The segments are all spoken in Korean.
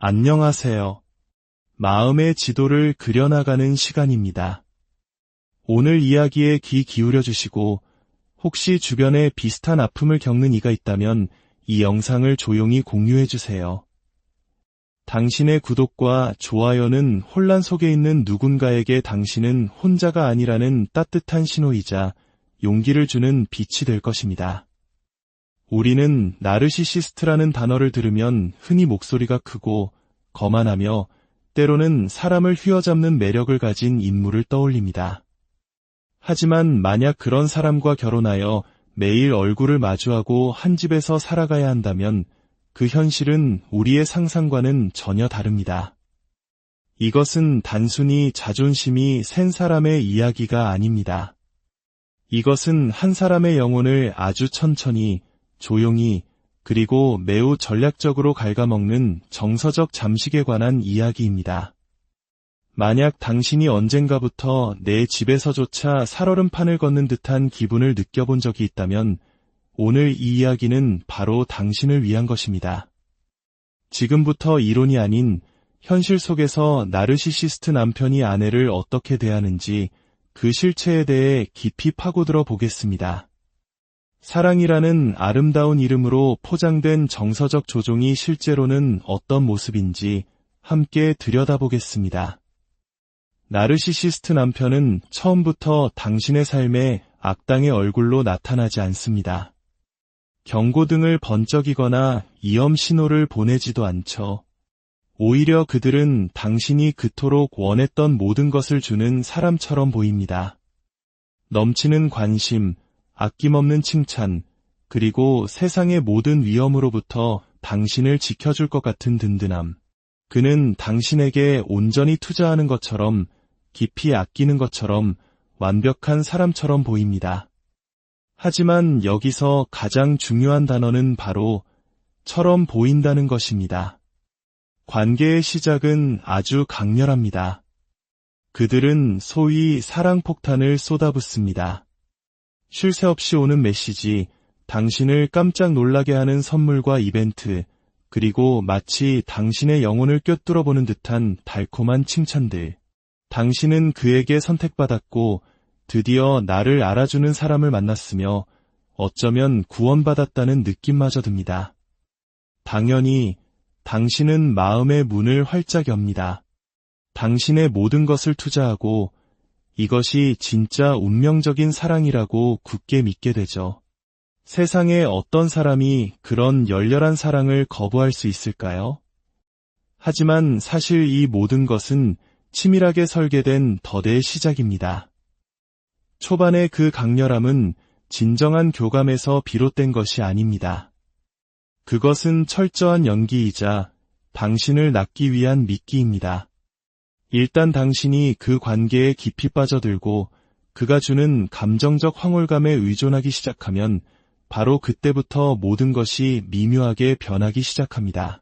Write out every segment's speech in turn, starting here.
안녕하세요. 마음의 지도를 그려나가는 시간입니다. 오늘 이야기에 귀 기울여 주시고 혹시 주변에 비슷한 아픔을 겪는 이가 있다면 이 영상을 조용히 공유해 주세요. 당신의 구독과 좋아요는 혼란 속에 있는 누군가에게 당신은 혼자가 아니라는 따뜻한 신호이자 용기를 주는 빛이 될 것입니다. 우리는 나르시시스트라는 단어를 들으면 흔히 목소리가 크고 거만하며 때로는 사람을 휘어잡는 매력을 가진 인물을 떠올립니다. 하지만 만약 그런 사람과 결혼하여 매일 얼굴을 마주하고 한 집에서 살아가야 한다면 그 현실은 우리의 상상과는 전혀 다릅니다. 이것은 단순히 자존심이 센 사람의 이야기가 아닙니다. 이것은 한 사람의 영혼을 아주 천천히 조용히 그리고 매우 전략적으로 갉아먹는 정서적 잠식에 관한 이야기입니다. 만약 당신이 언젠가부터 내 집에서조차 살얼음판을 걷는 듯한 기분을 느껴본 적이 있다면 오늘 이 이야기는 바로 당신을 위한 것입니다. 지금부터 이론이 아닌 현실 속에서 나르시시스트 남편이 아내를 어떻게 대하는지 그 실체에 대해 깊이 파고들어 보겠습니다. 사랑이라는 아름다운 이름으로 포장된 정서적 조종이 실제로는 어떤 모습인지 함께 들여다보겠습니다. 나르시시스트 남편은 처음부터 당신의 삶에 악당의 얼굴로 나타나지 않습니다. 경고등을 번쩍이거나 위험 신호를 보내지도 않죠. 오히려 그들은 당신이 그토록 원했던 모든 것을 주는 사람처럼 보입니다. 넘치는 관심, 아낌없는 칭찬, 그리고 세상의 모든 위험으로부터 당신을 지켜줄 것 같은 든든함. 그는 당신에게 온전히 투자하는 것처럼, 깊이 아끼는 것처럼, 완벽한 사람처럼 보입니다. 하지만 여기서 가장 중요한 단어는 바로 처럼 보인다는 것입니다. 관계의 시작은 아주 강렬합니다. 그들은 소위 사랑폭탄을 쏟아붓습니다. 쉴 새 없이 오는 메시지, 당신을 깜짝 놀라게 하는 선물과 이벤트, 그리고 마치 당신의 영혼을 꿰뚫어 보는 듯한 달콤한 칭찬들. 당신은 그에게 선택받았고 드디어 나를 알아주는 사람을 만났으며 어쩌면 구원받았다는 느낌마저 듭니다. 당연히 당신은 마음의 문을 활짝 엽니다. 당신의 모든 것을 투자하고 이것이 진짜 운명적인 사랑이라고 굳게 믿게 되죠. 세상에 어떤 사람이 그런 열렬한 사랑을 거부할 수 있을까요? 하지만 사실 이 모든 것은 치밀하게 설계된 덫의 시작입니다. 초반의 그 강렬함은 진정한 교감에서 비롯된 것이 아닙니다. 그것은 철저한 연기이자 당신을 낳기 위한 미끼입니다. 일단 당신이 그 관계에 깊이 빠져들고 그가 주는 감정적 황홀감에 의존하기 시작하면 바로 그때부터 모든 것이 미묘하게 변하기 시작합니다.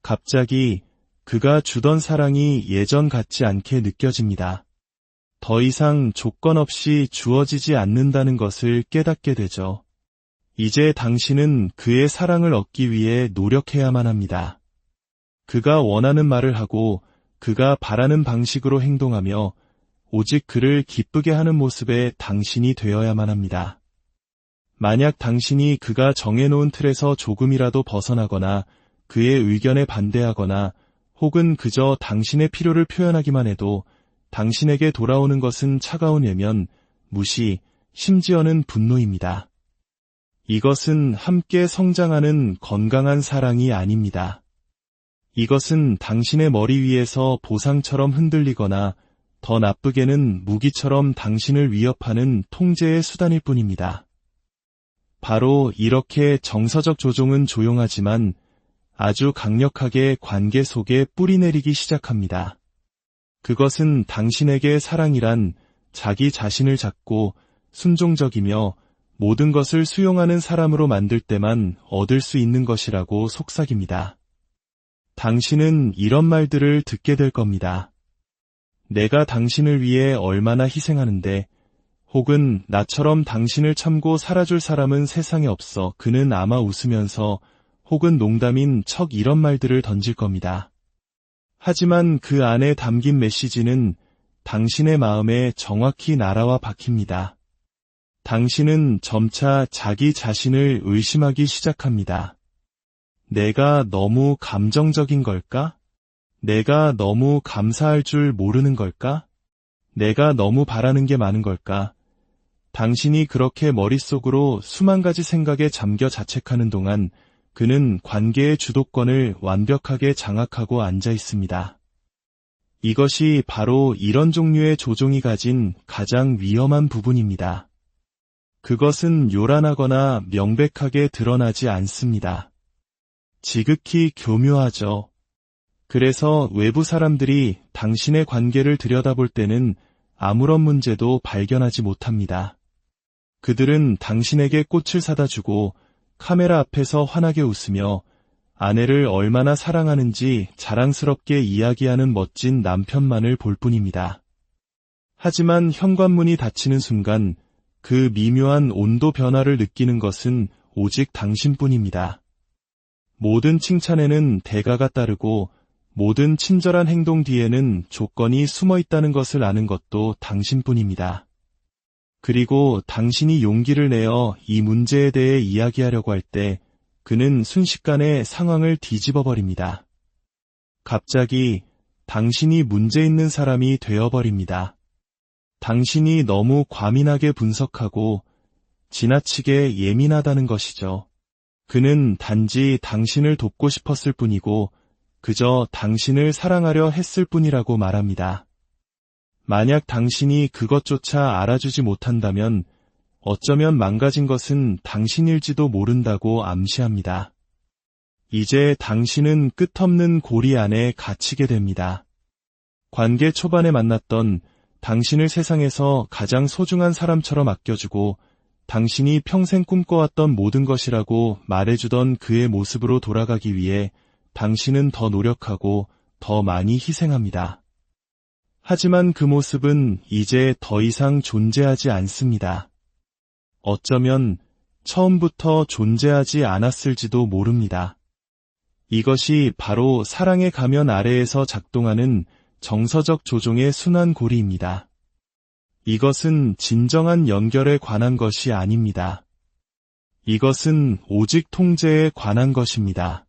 갑자기 그가 주던 사랑이 예전 같지 않게 느껴집니다. 더 이상 조건 없이 주어지지 않는다는 것을 깨닫게 되죠. 이제 당신은 그의 사랑을 얻기 위해 노력해야만 합니다. 그가 원하는 말을 하고 그가 바라는 방식으로 행동하며 오직 그를 기쁘게 하는 모습에 당신이 되어야만 합니다. 만약 당신이 그가 정해놓은 틀에서 조금이라도 벗어나거나 그의 의견에 반대하거나 혹은 그저 당신의 필요를 표현하기만 해도 당신에게 돌아오는 것은 차가운 외면, 무시, 심지어는 분노입니다. 이것은 함께 성장하는 건강한 사랑이 아닙니다. 이것은 당신의 머리 위에서 보상처럼 흔들리거나 더 나쁘게는 무기처럼 당신을 위협하는 통제의 수단일 뿐입니다. 바로 이렇게 정서적 조종은 조용하지만 아주 강력하게 관계 속에 뿌리내리기 시작합니다. 그것은 당신에게 사랑이란 자기 자신을 잡고 순종적이며 모든 것을 수용하는 사람으로 만들 때만 얻을 수 있는 것이라고 속삭입니다. 당신은 이런 말들을 듣게 될 겁니다. 내가 당신을 위해 얼마나 희생하는데, 혹은 나처럼 당신을 참고 살아줄 사람은 세상에 없어. 그는 아마 웃으면서 혹은 농담인 척 이런 말들을 던질 겁니다. 하지만 그 안에 담긴 메시지는 당신의 마음에 정확히 날아와 박힙니다. 당신은 점차 자기 자신을 의심하기 시작합니다. 내가 너무 감정적인 걸까? 내가 너무 감사할 줄 모르는 걸까? 내가 너무 바라는 게 많은 걸까? 당신이 그렇게 머릿속으로 수만 가지 생각에 잠겨 자책하는 동안 그는 관계의 주도권을 완벽하게 장악하고 앉아 있습니다. 이것이 바로 이런 종류의 조종이 가진 가장 위험한 부분입니다. 그것은 요란하거나 명백하게 드러나지 않습니다. 지극히 교묘하죠. 그래서 외부 사람들이 당신의 관계를 들여다볼 때는 아무런 문제도 발견하지 못합니다. 그들은 당신에게 꽃을 사다 주고 카메라 앞에서 환하게 웃으며 아내를 얼마나 사랑하는지 자랑스럽게 이야기하는 멋진 남편만을 볼 뿐입니다. 하지만 현관문이 닫히는 순간 그 미묘한 온도 변화를 느끼는 것은 오직 당신뿐입니다. 모든 칭찬에는 대가가 따르고 모든 친절한 행동 뒤에는 조건이 숨어 있다는 것을 아는 것도 당신뿐입니다. 그리고 당신이 용기를 내어 이 문제에 대해 이야기하려고 할 때 그는 순식간에 상황을 뒤집어 버립니다. 갑자기 당신이 문제 있는 사람이 되어버립니다. 당신이 너무 과민하게 분석하고 지나치게 예민하다는 것이죠. 그는 단지 당신을 돕고 싶었을 뿐이고 그저 당신을 사랑하려 했을 뿐이라고 말합니다. 만약 당신이 그것조차 알아주지 못한다면 어쩌면 망가진 것은 당신일지도 모른다고 암시합니다. 이제 당신은 끝없는 고리 안에 갇히게 됩니다. 관계 초반에 만났던 당신을 세상에서 가장 소중한 사람처럼 아껴주고 당신이 평생 꿈꿔왔던 모든 것이라고 말해주던 그의 모습으로 돌아가기 위해 당신은 더 노력하고 더 많이 희생합니다. 하지만 그 모습은 이제 더 이상 존재하지 않습니다. 어쩌면 처음부터 존재하지 않았을지도 모릅니다. 이것이 바로 사랑의 가면 아래에서 작동하는 정서적 조종의 순환 고리입니다. 이것은 진정한 연결에 관한 것이 아닙니다. 이것은 오직 통제에 관한 것입니다.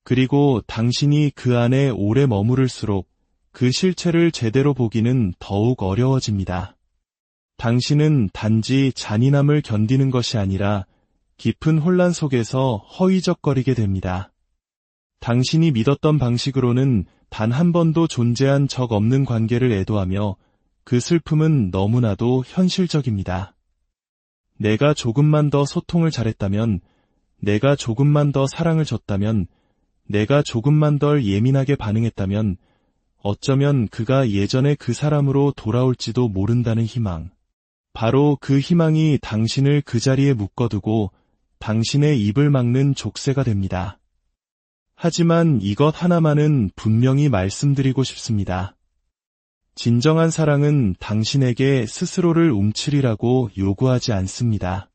그리고 당신이 그 안에 오래 머무를수록 그 실체를 제대로 보기는 더욱 어려워집니다. 당신은 단지 잔인함을 견디는 것이 아니라 깊은 혼란 속에서 허위적거리게 됩니다. 당신이 믿었던 방식으로는 단 한 번도 존재한 적 없는 관계를 애도하며 그 슬픔은 너무나도 현실적입니다. 내가 조금만 더 소통을 잘했다면, 내가 조금만 더 사랑을 줬다면, 내가 조금만 덜 예민하게 반응했다면 어쩌면 그가 예전의 그 사람으로 돌아올지도 모른다는 희망. 바로 그 희망이 당신을 그 자리에 묶어두고 당신의 입을 막는 족쇄가 됩니다. 하지만 이것 하나만은 분명히 말씀드리고 싶습니다. 진정한 사랑은 당신에게 스스로를 움츠리라고 요구하지 않습니다.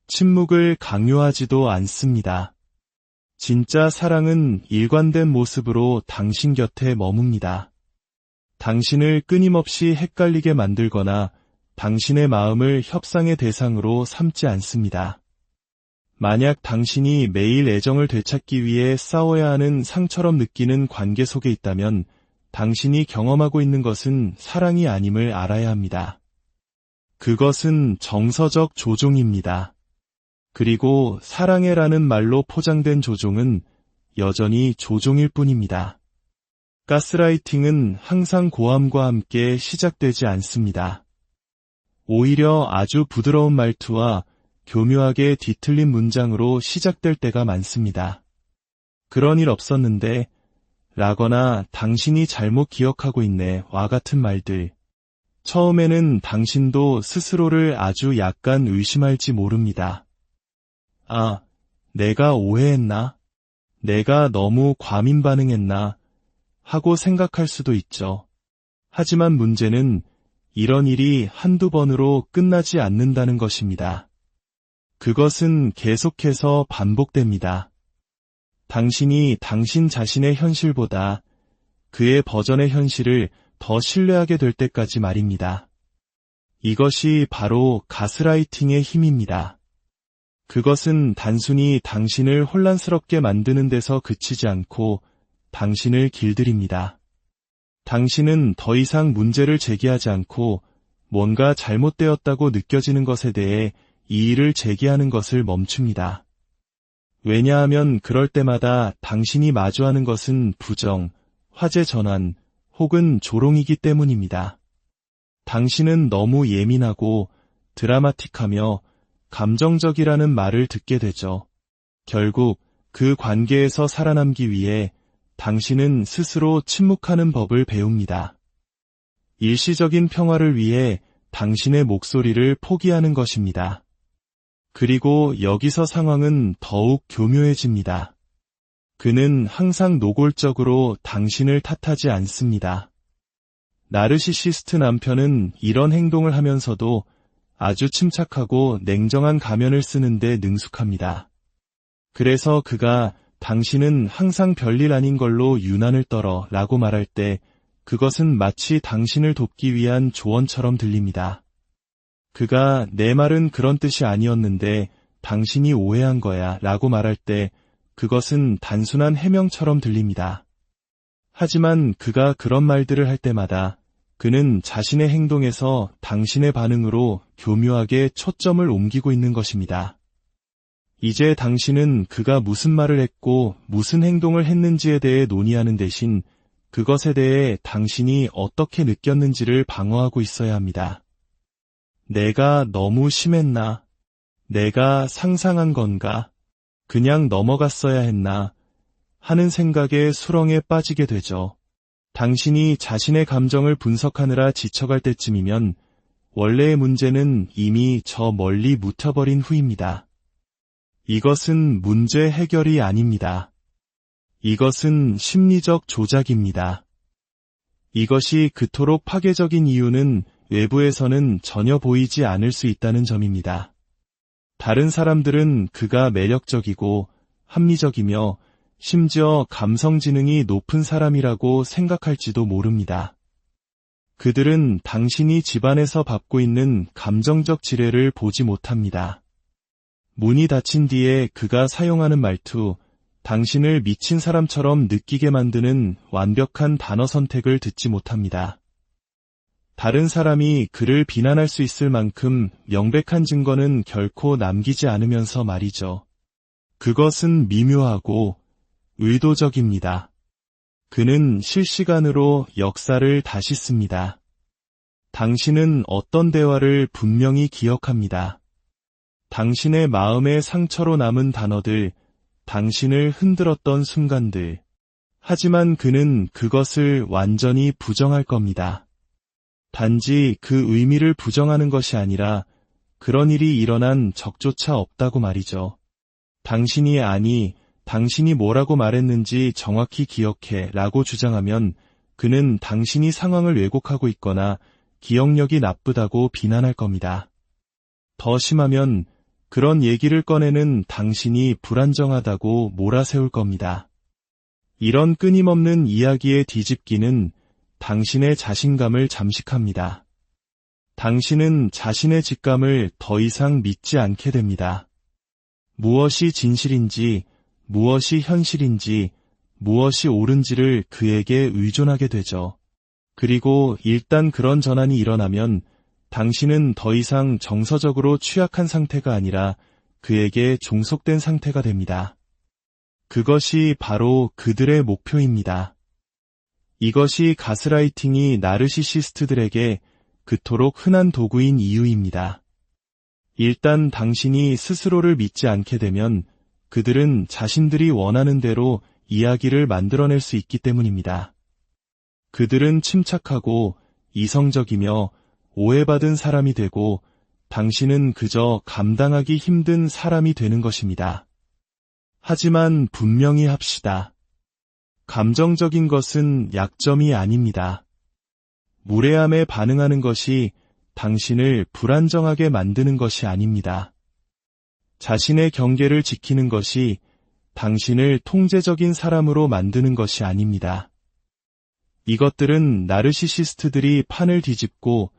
침묵을 강요하지도 않습니다. 진짜 사랑은 일관된 모습으로 당신 곁에 머뭅니다. 당신을 끊임없이 헷갈리게 만들거나 당신의 마음을 협상의 대상으로 삼지 않습니다. 만약 당신이 매일 애정을 되찾기 위해 싸워야 하는 상처럼 느끼는 관계 속에 있다면 당신이 경험하고 있는 것은 사랑이 아님을 알아야 합니다. 그것은 정서적 조종입니다. 그리고 사랑해라는 말로 포장된 조종은 여전히 조종일 뿐입니다. 가스라이팅은 항상 고함과 함께 시작되지 않습니다. 오히려 아주 부드러운 말투와 교묘하게 뒤틀린 문장으로 시작될 때가 많습니다. 그런 일 없었는데, 라거나 당신이 잘못 기억하고 있네 와 같은 말들. 처음에는 당신도 스스로를 아주 약간 의심할지 모릅니다. 아, 내가 오해했나? 내가 너무 과민 반응했나? 하고 생각할 수도 있죠. 하지만 문제는 이런 일이 한두 번으로 끝나지 않는다는 것입니다. 그것은 계속해서 반복됩니다. 당신이 당신 자신의 현실보다 그의 버전의 현실을 더 신뢰하게 될 때까지 말입니다. 이것이 바로 가스라이팅의 힘입니다. 그것은 단순히 당신을 혼란스럽게 만드는 데서 그치지 않고 당신을 길들입니다. 당신은 더 이상 문제를 제기하지 않고 뭔가 잘못되었다고 느껴지는 것에 대해 이의를 제기하는 것을 멈춥니다. 왜냐하면 그럴 때마다 당신이 마주하는 것은 부정, 화제 전환, 혹은 조롱이기 때문입니다. 당신은 너무 예민하고 드라마틱하며 감정적이라는 말을 듣게 되죠. 결국 그 관계에서 살아남기 위해 당신은 스스로 침묵하는 법을 배웁니다. 일시적인 평화를 위해 당신의 목소리를 포기하는 것입니다. 그리고 여기서 상황은 더욱 교묘해집니다. 그는 항상 노골적으로 당신을 탓하지 않습니다. 나르시시스트 남편은 이런 행동을 하면서도 아주 침착하고 냉정한 가면을 쓰는데 능숙합니다. 그래서 그가 당신은 항상 별일 아닌 걸로 유난을 떨어 라고 말할 때 그것은 마치 당신을 돕기 위한 조언처럼 들립니다. 그가 내 말은 그런 뜻이 아니었는데 당신이 오해한 거야 라고 말할 때 그것은 단순한 해명처럼 들립니다. 하지만 그가 그런 말들을 할 때마다 그는 자신의 행동에서 당신의 반응으로 교묘하게 초점을 옮기고 있는 것입니다. 이제 당신은 그가 무슨 말을 했고 무슨 행동을 했는지에 대해 논의하는 대신 그것에 대해 당신이 어떻게 느꼈는지를 방어하고 있어야 합니다. 내가 너무 심했나? 내가 상상한 건가? 그냥 넘어갔어야 했나? 하는 생각에 수렁에 빠지게 되죠. 당신이 자신의 감정을 분석하느라 지쳐갈 때쯤이면 원래의 문제는 이미 저 멀리 묻혀버린 후입니다. 이것은 문제 해결이 아닙니다. 이것은 심리적 조작입니다. 이것이 그토록 파괴적인 이유는 외부에서는 전혀 보이지 않을 수 있다는 점입니다. 다른 사람들은 그가 매력적이고 합리적이며 심지어 감성 지능이 높은 사람이라고 생각할지도 모릅니다. 그들은 당신이 집안에서 받고 있는 감정적 지뢰를 보지 못합니다. 문이 닫힌 뒤에 그가 사용하는 말투, 당신을 미친 사람처럼 느끼게 만드는 완벽한 단어 선택을 듣지 못합니다. 다른 사람이 그를 비난할 수 있을 만큼 명백한 증거는 결코 남기지 않으면서 말이죠. 그것은 미묘하고 의도적입니다. 그는 실시간으로 역사를 다시 씁니다. 당신은 어떤 대화를 분명히 기억합니다. 당신의 마음의 상처로 남은 단어들, 당신을 흔들었던 순간들. 하지만 그는 그것을 완전히 부정할 겁니다. 단지 그 의미를 부정하는 것이 아니라 그런 일이 일어난 적조차 없다고 말이죠. 당신이 뭐라고 말했는지 정확히 기억해 라고 주장하면 그는 당신이 상황을 왜곡하고 있거나 기억력이 나쁘다고 비난할 겁니다. 더 심하면 그런 얘기를 꺼내는 당신이 불안정하다고 몰아세울 겁니다. 이런 끊임없는 이야기의 뒤집기는 당신의 자신감을 잠식합니다. 당신은 자신의 직감을 더 이상 믿지 않게 됩니다. 무엇이 진실인지, 무엇이 현실인지, 무엇이 옳은지를 그에게 의존하게 되죠. 그리고 일단 그런 전환이 일어나면 당신은 더 이상 정서적으로 취약한 상태가 아니라 그에게 종속된 상태가 됩니다. 그것이 바로 그들의 목표입니다. 이것이 가스라이팅이 나르시시스트들에게 그토록 흔한 도구인 이유입니다. 일단 당신이 스스로를 믿지 않게 되면 그들은 자신들이 원하는 대로 이야기를 만들어낼 수 있기 때문입니다. 그들은 침착하고 이성적이며 오해받은 사람이 되고 당신은 그저 감당하기 힘든 사람이 되는 것입니다. 하지만 분명히 합시다. 감정적인 것은 약점이 아닙니다. 무례함에 반응하는 것이 당신을 불안정하게 만드는 것이 아닙니다. 자신의 경계를 지키는 것이 당신을 통제적인 사람으로 만드는 것이 아닙니다. 이것들은 나르시시스트들이 판을 뒤집고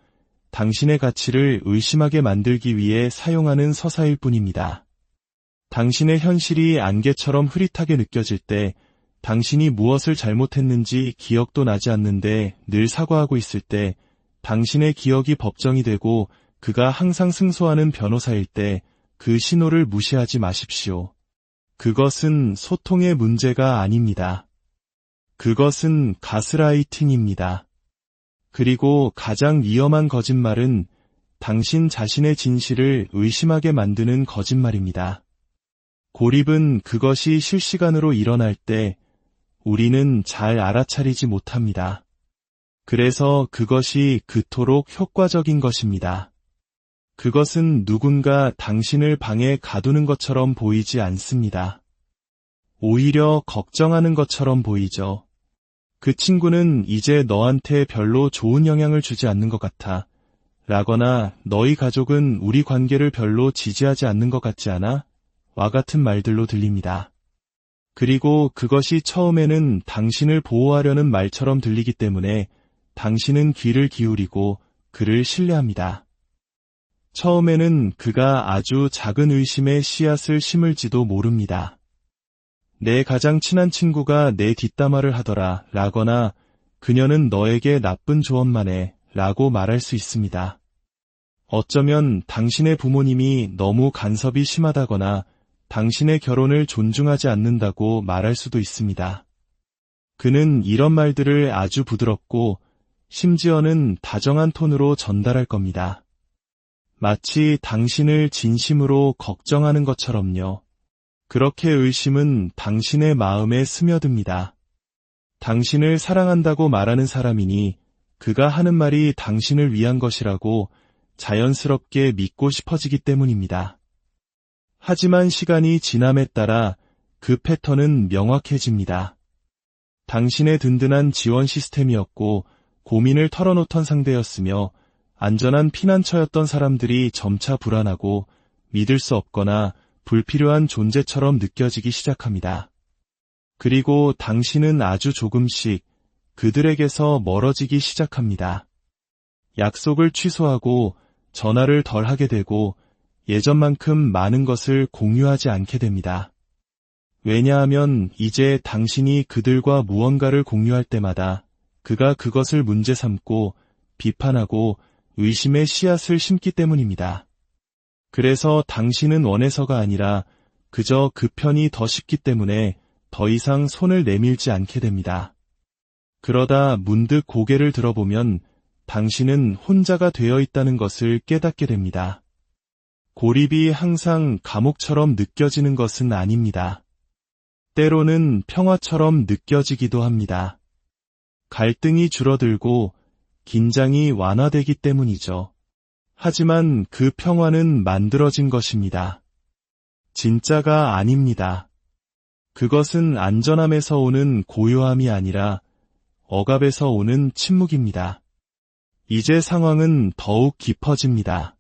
당신의 가치를 의심하게 만들기 위해 사용하는 서사일 뿐입니다. 당신의 현실이 안개처럼 흐릿하게 느껴질 때, 당신이 무엇을 잘못했는지 기억도 나지 않는데 늘 사과하고 있을 때, 당신의 기억이 법정이 되고 그가 항상 승소하는 변호사일 때 그 신호를 무시하지 마십시오. 그것은 소통의 문제가 아닙니다. 그것은 가스라이팅입니다. 그리고 가장 위험한 거짓말은 당신 자신의 진실을 의심하게 만드는 거짓말입니다. 고립은 그것이 실시간으로 일어날 때 우리는 잘 알아차리지 못합니다. 그래서 그것이 그토록 효과적인 것입니다. 그것은 누군가 당신을 방에 가두는 것처럼 보이지 않습니다. 오히려 걱정하는 것처럼 보이죠. 그 친구는 이제 너한테 별로 좋은 영향을 주지 않는 것 같아. 라거나 너희 가족은 우리 관계를 별로 지지하지 않는 것 같지 않아? 와 같은 말들로 들립니다. 그리고 그것이 처음에는 당신을 보호하려는 말처럼 들리기 때문에 당신은 귀를 기울이고 그를 신뢰합니다. 처음에는 그가 아주 작은 의심의 씨앗을 심을지도 모릅니다. 내 가장 친한 친구가 내 뒷담화를 하더라 라거나 그녀는 너에게 나쁜 조언만 해 라고 말할 수 있습니다. 어쩌면 당신의 부모님이 너무 간섭이 심하다거나 당신의 결혼을 존중하지 않는다고 말할 수도 있습니다. 그는 이런 말들을 아주 부드럽고 심지어는 다정한 톤으로 전달할 겁니다. 마치 당신을 진심으로 걱정하는 것처럼요. 그렇게 의심은 당신의 마음에 스며듭니다. 당신을 사랑한다고 말하는 사람이니 그가 하는 말이 당신을 위한 것이라고 자연스럽게 믿고 싶어지기 때문입니다. 하지만 시간이 지남에 따라 그 패턴은 명확해집니다. 당신의 든든한 지원 시스템이었고 고민을 털어놓던 상대였으며 안전한 피난처였던 사람들이 점차 불안하고 믿을 수 없거나 불필요한 존재처럼 느껴지기 시작합니다. 그리고 당신은 아주 조금씩 그들에게서 멀어지기 시작합니다. 약속을 취소하고 전화를 덜 하게 되고 예전만큼 많은 것을 공유하지 않게 됩니다. 왜냐하면 이제 당신이 그들과 무언가를 공유할 때마다 그가 그것을 문제 삼고 비판하고 의심의 씨앗을 심기 때문입니다. 그래서 당신은 원해서가 아니라 그저 그 편이 더 쉽기 때문에 더 이상 손을 내밀지 않게 됩니다. 그러다 문득 고개를 들어보면 당신은 혼자가 되어 있다는 것을 깨닫게 됩니다. 고립이 항상 감옥처럼 느껴지는 것은 아닙니다. 때로는 평화처럼 느껴지기도 합니다. 갈등이 줄어들고 긴장이 완화되기 때문이죠. 하지만 그 평화는 만들어진 것입니다. 진짜가 아닙니다. 그것은 안전함에서 오는 고요함이 아니라 억압에서 오는 침묵입니다. 이제 상황은 더욱 깊어집니다.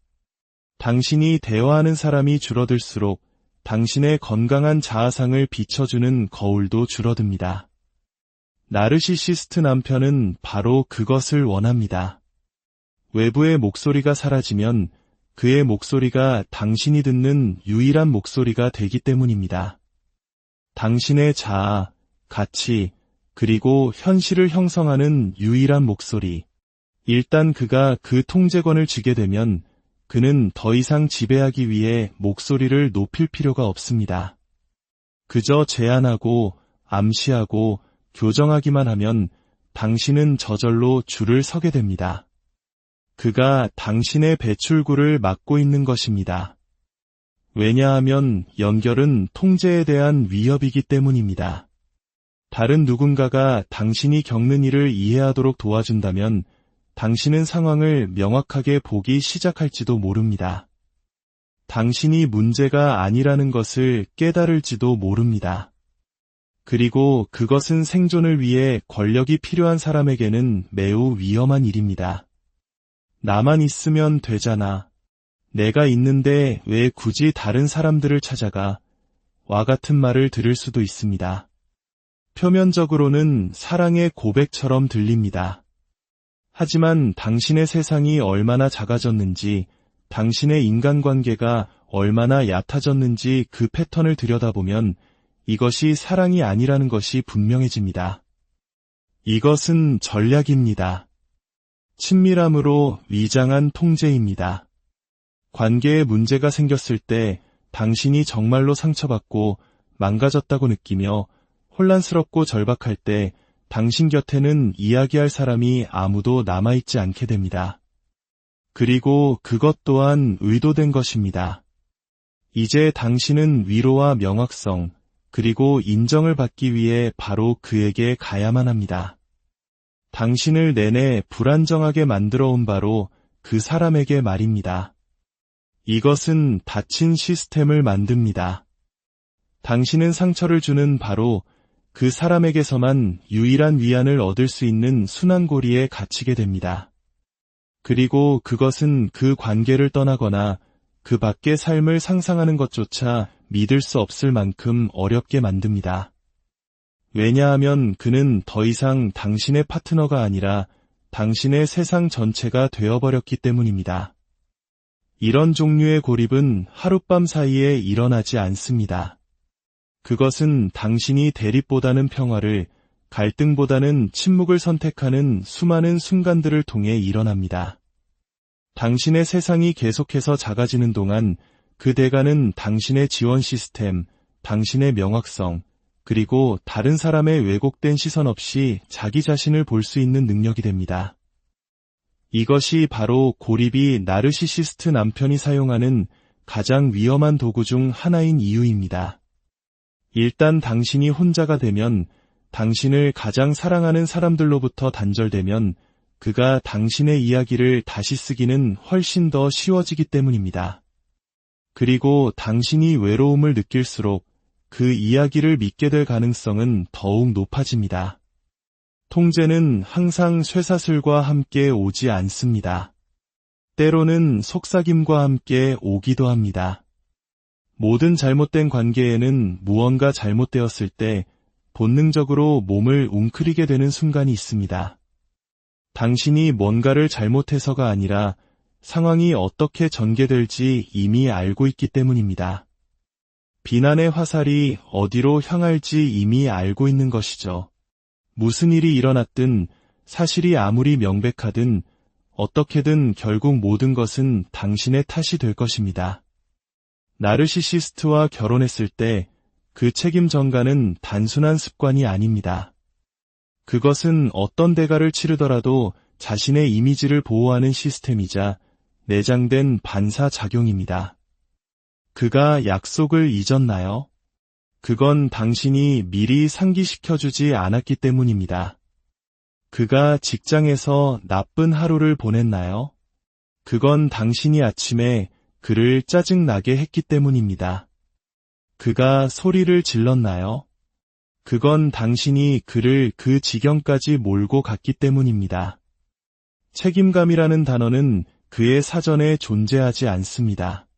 당신이 대화하는 사람이 줄어들수록 당신의 건강한 자아상을 비춰주는 거울도 줄어듭니다. 나르시시스트 남편은 바로 그것을 원합니다. 외부의 목소리가 사라지면 그의 목소리가 당신이 듣는 유일한 목소리가 되기 때문입니다. 당신의 자아, 가치, 그리고 현실을 형성하는 유일한 목소리. 일단 그가 그 통제권을 쥐게 되면 그는 더 이상 지배하기 위해 목소리를 높일 필요가 없습니다. 그저 제안하고 암시하고 교정하기만 하면 당신은 저절로 줄을 서게 됩니다. 그가 당신의 배출구를 막고 있는 것입니다. 왜냐하면 연결은 통제에 대한 위협이기 때문입니다. 다른 누군가가 당신이 겪는 일을 이해하도록 도와준다면 당신은 상황을 명확하게 보기 시작할지도 모릅니다. 당신이 문제가 아니라는 것을 깨달을지도 모릅니다. 그리고 그것은 생존을 위해 권력이 필요한 사람에게는 매우 위험한 일입니다. 나만 있으면 되잖아. 내가 있는데 왜 굳이 다른 사람들을 찾아가? 와 같은 말을 들을 수도 있습니다. 표면적으로는 사랑의 고백처럼 들립니다. 하지만 당신의 세상이 얼마나 작아졌는지, 당신의 인간관계가 얼마나 얕아졌는지 그 패턴을 들여다보면 이것이 사랑이 아니라는 것이 분명해집니다. 이것은 전략입니다. 친밀함으로 위장한 통제입니다. 관계에 문제가 생겼을 때 당신이 정말로 상처받고 망가졌다고 느끼며 혼란스럽고 절박할 때 당신 곁에는 이야기할 사람이 아무도 남아있지 않게 됩니다. 그리고 그것 또한 의도된 것입니다. 이제 당신은 위로와 명확성, 그리고 인정을 받기 위해 바로 그에게 가야만 합니다. 당신을 내내 불안정하게 만들어 온 바로 그 사람에게 말입니다. 이것은 닫힌 시스템을 만듭니다. 당신은 상처를 주는 바로 그 사람에게서만 유일한 위안을 얻을 수 있는 순환고리에 갇히게 됩니다. 그리고 그것은 그 관계를 떠나거나 그 밖의 삶을 상상하는 것조차 믿을 수 없을 만큼 어렵게 만듭니다. 왜냐하면 그는 더 이상 당신의 파트너가 아니라 당신의 세상 전체가 되어버렸기 때문입니다. 이런 종류의 고립은 하룻밤 사이에 일어나지 않습니다. 그것은 당신이 대립보다는 평화를, 갈등보다는 침묵을 선택하는 수많은 순간들을 통해 일어납니다. 당신의 세상이 계속해서 작아지는 동안 그 대가는 당신의 지원 시스템, 당신의 명확성, 그리고 다른 사람의 왜곡된 시선 없이 자기 자신을 볼 수 있는 능력이 됩니다. 이것이 바로 고립이 나르시시스트 남편이 사용하는 가장 위험한 도구 중 하나인 이유입니다. 일단 당신이 혼자가 되면, 당신을 가장 사랑하는 사람들로부터 단절되면 그가 당신의 이야기를 다시 쓰기는 훨씬 더 쉬워지기 때문입니다. 그리고 당신이 외로움을 느낄수록 그 이야기를 믿게 될 가능성은 더욱 높아집니다. 통제는 항상 쇠사슬과 함께 오지 않습니다. 때로는 속삭임과 함께 오기도 합니다. 모든 잘못된 관계에는 무언가 잘못되었을 때 본능적으로 몸을 웅크리게 되는 순간이 있습니다. 당신이 뭔가를 잘못해서가 아니라 상황이 어떻게 전개될지 이미 알고 있기 때문입니다. 비난의 화살이 어디로 향할지 이미 알고 있는 것이죠. 무슨 일이 일어났든, 사실이 아무리 명백하든, 어떻게든 결국 모든 것은 당신의 탓이 될 것입니다. 나르시시스트와 결혼했을 때 그 책임 전가는 단순한 습관이 아닙니다. 그것은 어떤 대가를 치르더라도 자신의 이미지를 보호하는 시스템이자 내장된 반사작용입니다. 그가 약속을 잊었나요? 그건 당신이 미리 상기시켜주지 않았기 때문입니다. 그가 직장에서 나쁜 하루를 보냈나요? 그건 당신이 아침에 그를 짜증나게 했기 때문입니다. 그가 소리를 질렀나요? 그건 당신이 그를 그 지경까지 몰고 갔기 때문입니다. 책임감이라는 단어는 그의 사전에 존재하지 않습니다.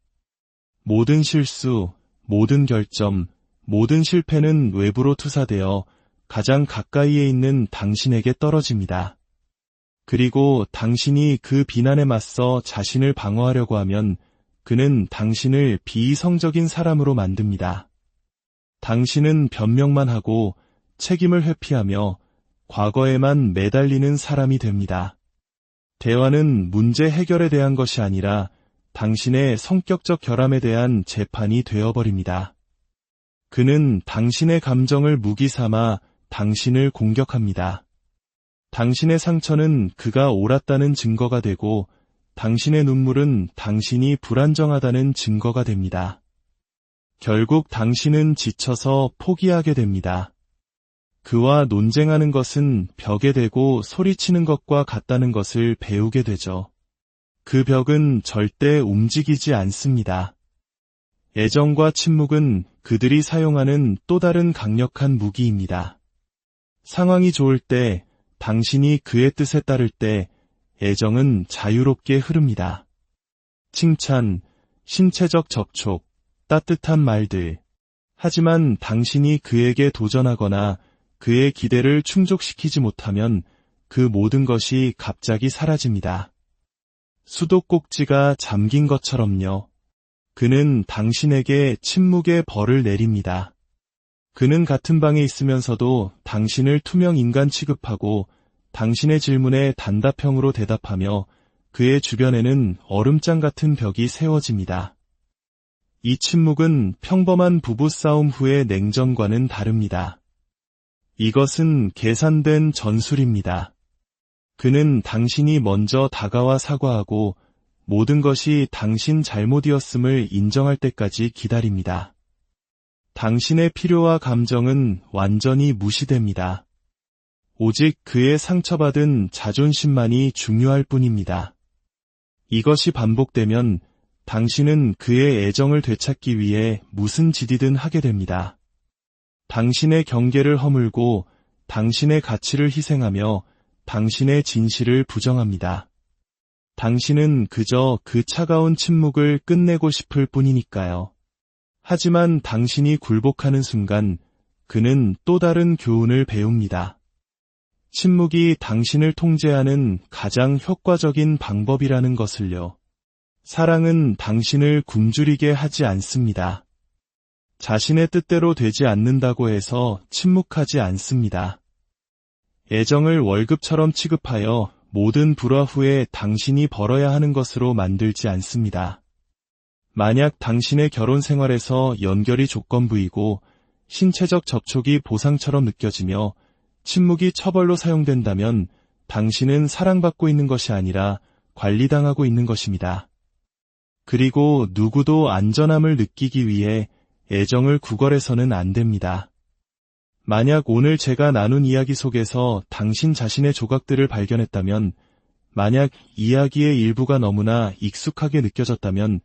모든 실수, 모든 결점, 모든 실패는 외부로 투사되어 가장 가까이에 있는 당신에게 떨어집니다. 그리고 당신이 그 비난에 맞서 자신을 방어하려고 하면 그는 당신을 비이성적인 사람으로 만듭니다. 당신은 변명만 하고 책임을 회피하며 과거에만 매달리는 사람이 됩니다. 대화는 문제 해결에 대한 것이 아니라 당신의 성격적 결함에 대한 재판이 되어버립니다. 그는 당신의 감정을 무기 삼아 당신을 공격합니다. 당신의 상처는 그가 옳았다는 증거가 되고 당신의 눈물은 당신이 불안정하다는 증거가 됩니다. 결국 당신은 지쳐서 포기하게 됩니다. 그와 논쟁하는 것은 벽에 대고 소리치는 것과 같다는 것을 배우게 되죠. 그 벽은 절대 움직이지 않습니다. 애정과 침묵은 그들이 사용하는 또 다른 강력한 무기입니다. 상황이 좋을 때, 당신이 그의 뜻에 따를 때, 애정은 자유롭게 흐릅니다. 칭찬, 신체적 접촉, 따뜻한 말들. 하지만 당신이 그에게 도전하거나 그의 기대를 충족시키지 못하면 그 모든 것이 갑자기 사라집니다. 수도꼭지가 잠긴 것처럼요. 그는 당신에게 침묵의 벌을 내립니다. 그는 같은 방에 있으면서도 당신을 투명 인간 취급하고 당신의 질문에 단답형으로 대답하며 그의 주변에는 얼음장 같은 벽이 세워집니다. 이 침묵은 평범한 부부싸움 후의 냉전과는 다릅니다. 이것은 계산된 전술입니다. 그는 당신이 먼저 다가와 사과하고 모든 것이 당신 잘못이었음을 인정할 때까지 기다립니다. 당신의 필요와 감정은 완전히 무시됩니다. 오직 그의 상처받은 자존심만이 중요할 뿐입니다. 이것이 반복되면 당신은 그의 애정을 되찾기 위해 무슨 짓이든 하게 됩니다. 당신의 경계를 허물고 당신의 가치를 희생하며 당신의 진실을 부정합니다. 당신은 그저 그 차가운 침묵을 끝내고 싶을 뿐이니까요. 하지만 당신이 굴복하는 순간 그는 또 다른 교훈을 배웁니다. 침묵이 당신을 통제하는 가장 효과적인 방법이라는 것을요. 사랑은 당신을 굶주리게 하지 않습니다. 자신의 뜻대로 되지 않는다고 해서 침묵하지 않습니다. 애정을 월급처럼 취급하여 모든 불화 후에 당신이 벌어야 하는 것으로 만들지 않습니다. 만약 당신의 결혼 생활에서 연결이 조건부이고 신체적 접촉이 보상처럼 느껴지며 침묵이 처벌로 사용된다면 당신은 사랑받고 있는 것이 아니라 관리당하고 있는 것입니다. 그리고 누구도 안전함을 느끼기 위해 애정을 구걸해서는 안 됩니다. 만약 오늘 제가 나눈 이야기 속에서 당신 자신의 조각들을 발견했다면, 만약 이야기의 일부가 너무나 익숙하게 느껴졌다면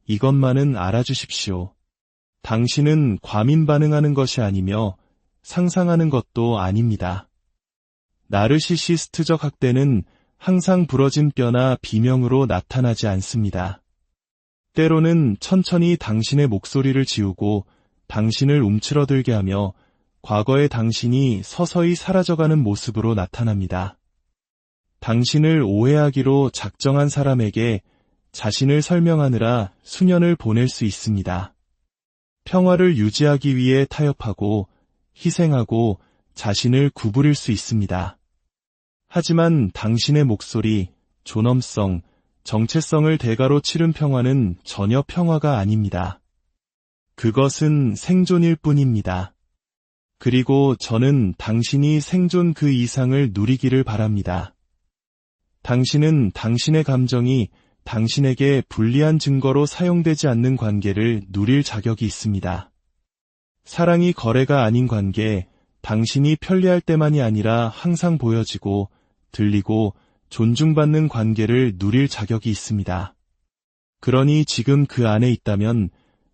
이것만은 알아주십시오. 당신은 과민 반응하는 것이 아니며 상상하는 것도 아닙니다. 나르시시스트적 학대는 항상 부러진 뼈나 비명으로 나타나지 않습니다. 때로는 천천히 당신의 목소리를 지우고 당신을 움츠러들게 하며 과거의 당신이 서서히 사라져가는 모습으로 나타납니다. 당신을 오해하기로 작정한 사람에게 자신을 설명하느라 수년을 보낼 수 있습니다. 평화를 유지하기 위해 타협하고 희생하고 자신을 구부릴 수 있습니다. 하지만 당신의 목소리, 존엄성, 정체성을 대가로 치른 평화는 전혀 평화가 아닙니다. 그것은 생존일 뿐입니다. 그리고 저는 당신이 생존 그 이상을 누리기를 바랍니다. 당신은 당신의 감정이 당신에게 불리한 증거로 사용되지 않는 관계를 누릴 자격이 있습니다. 사랑이 거래가 아닌 관계, 당신이 편리할 때만이 아니라 항상 보여지고 들리고 존중받는 관계를 누릴 자격이 있습니다. 그러니 지금 그 안에 있다면,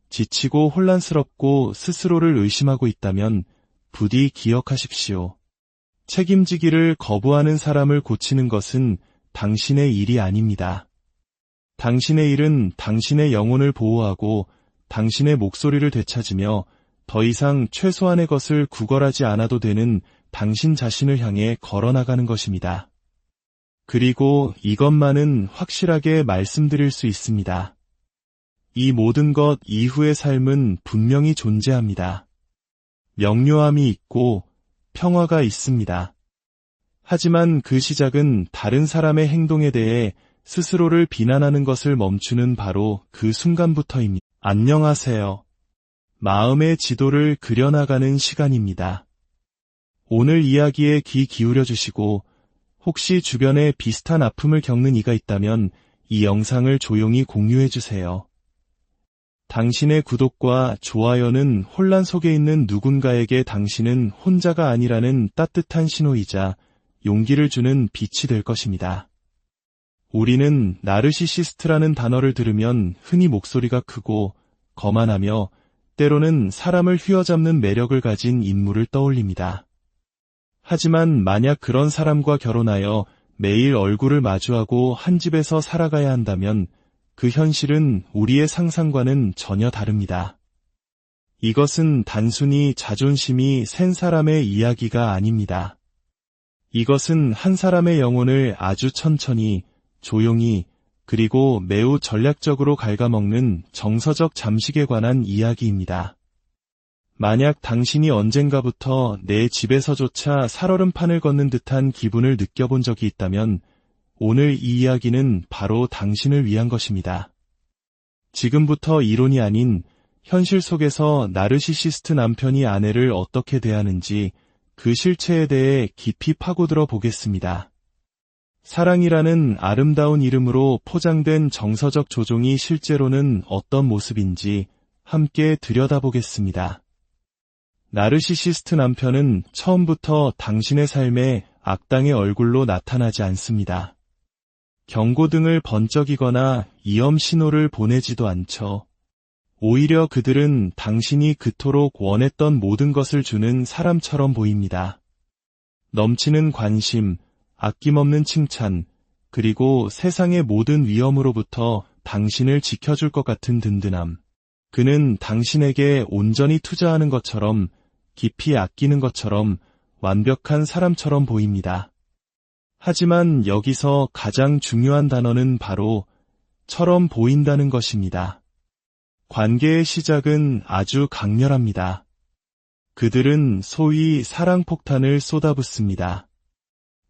지치고 혼란스럽고 스스로를 의심하고 있다면 부디 기억하십시오. 책임지기를 거부하는 사람을 고치는 것은 당신의 일이 아닙니다. 당신의 일은 당신의 영혼을 보호하고 당신의 목소리를 되찾으며 더 이상 최소한의 것을 구걸하지 않아도 되는 당신 자신을 향해 걸어나가는 것입니다. 그리고 이것만은 확실하게 말씀드릴 수 있습니다. 이 모든 것 이후의 삶은 분명히 존재합니다. 명료함이 있고 평화가 있습니다. 하지만 그 시작은 다른 사람의 행동에 대해 스스로를 비난하는 것을 멈추는 바로 그 순간부터입니다. 안녕하세요. 마음의 지도를 그려나가는 시간입니다. 오늘 이야기에 귀 기울여 주시고 혹시 주변에 비슷한 아픔을 겪는 이가 있다면 이 영상을 조용히 공유해 주세요. 당신의 구독과 좋아요는 혼란 속에 있는 누군가에게 당신은 혼자가 아니라는 따뜻한 신호이자 용기를 주는 빛이 될 것입니다. 우리는 나르시시스트라는 단어를 들으면 흔히 목소리가 크고 거만하며 때로는 사람을 휘어잡는 매력을 가진 인물을 떠올립니다. 하지만 만약 그런 사람과 결혼하여 매일 얼굴을 마주하고 한 집에서 살아가야 한다면 그 현실은 우리의 상상과는 전혀 다릅니다. 이것은 단순히 자존심이 센 사람의 이야기가 아닙니다. 이것은 한 사람의 영혼을 아주 천천히, 조용히, 그리고 매우 전략적으로 갉아먹는 정서적 잠식에 관한 이야기입니다. 만약 당신이 언젠가부터 내 집에서조차 살얼음판을 걷는 듯한 기분을 느껴본 적이 있다면 오늘 이 이야기는 바로 당신을 위한 것입니다. 지금부터 이론이 아닌 현실 속에서 나르시시스트 남편이 아내를 어떻게 대하는지 그 실체에 대해 깊이 파고들어 보겠습니다. 사랑이라는 아름다운 이름으로 포장된 정서적 조종이 실제로는 어떤 모습인지 함께 들여다보겠습니다. 나르시시스트 남편은 처음부터 당신의 삶에 악당의 얼굴로 나타나지 않습니다. 경고등을 번쩍이거나 위험 신호를 보내지도 않죠. 오히려 그들은 당신이 그토록 원했던 모든 것을 주는 사람처럼 보입니다. 넘치는 관심, 아낌없는 칭찬, 그리고 세상의 모든 위험으로부터 당신을 지켜줄 것 같은 든든함. 그는 당신에게 온전히 투자하는 것처럼, 깊이 아끼는 것처럼, 완벽한 사람처럼 보입니다. 하지만 여기서 가장 중요한 단어는 바로 처럼 보인다는 것입니다. 관계의 시작은 아주 강렬합니다. 그들은 소위 사랑폭탄을 쏟아붓습니다.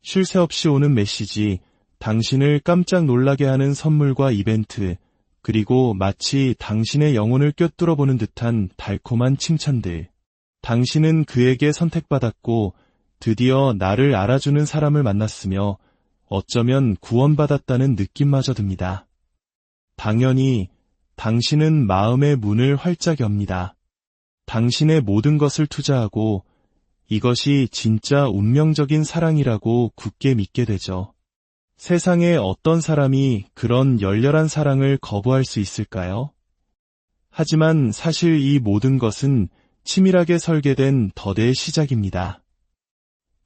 쉴 새 없이 오는 메시지, 당신을 깜짝 놀라게 하는 선물과 이벤트, 그리고 마치 당신의 영혼을 꿰뚫어보는 듯한 달콤한 칭찬들. 당신은 그에게 선택받았고 드디어 나를 알아주는 사람을 만났으며 어쩌면 구원받았다는 느낌마저 듭니다. 당연히 당신은 마음의 문을 활짝 엽니다. 당신의 모든 것을 투자하고 이것이 진짜 운명적인 사랑이라고 굳게 믿게 되죠. 세상에 어떤 사람이 그런 열렬한 사랑을 거부할 수 있을까요? 하지만 사실 이 모든 것은 치밀하게 설계된 덫의 시작입니다.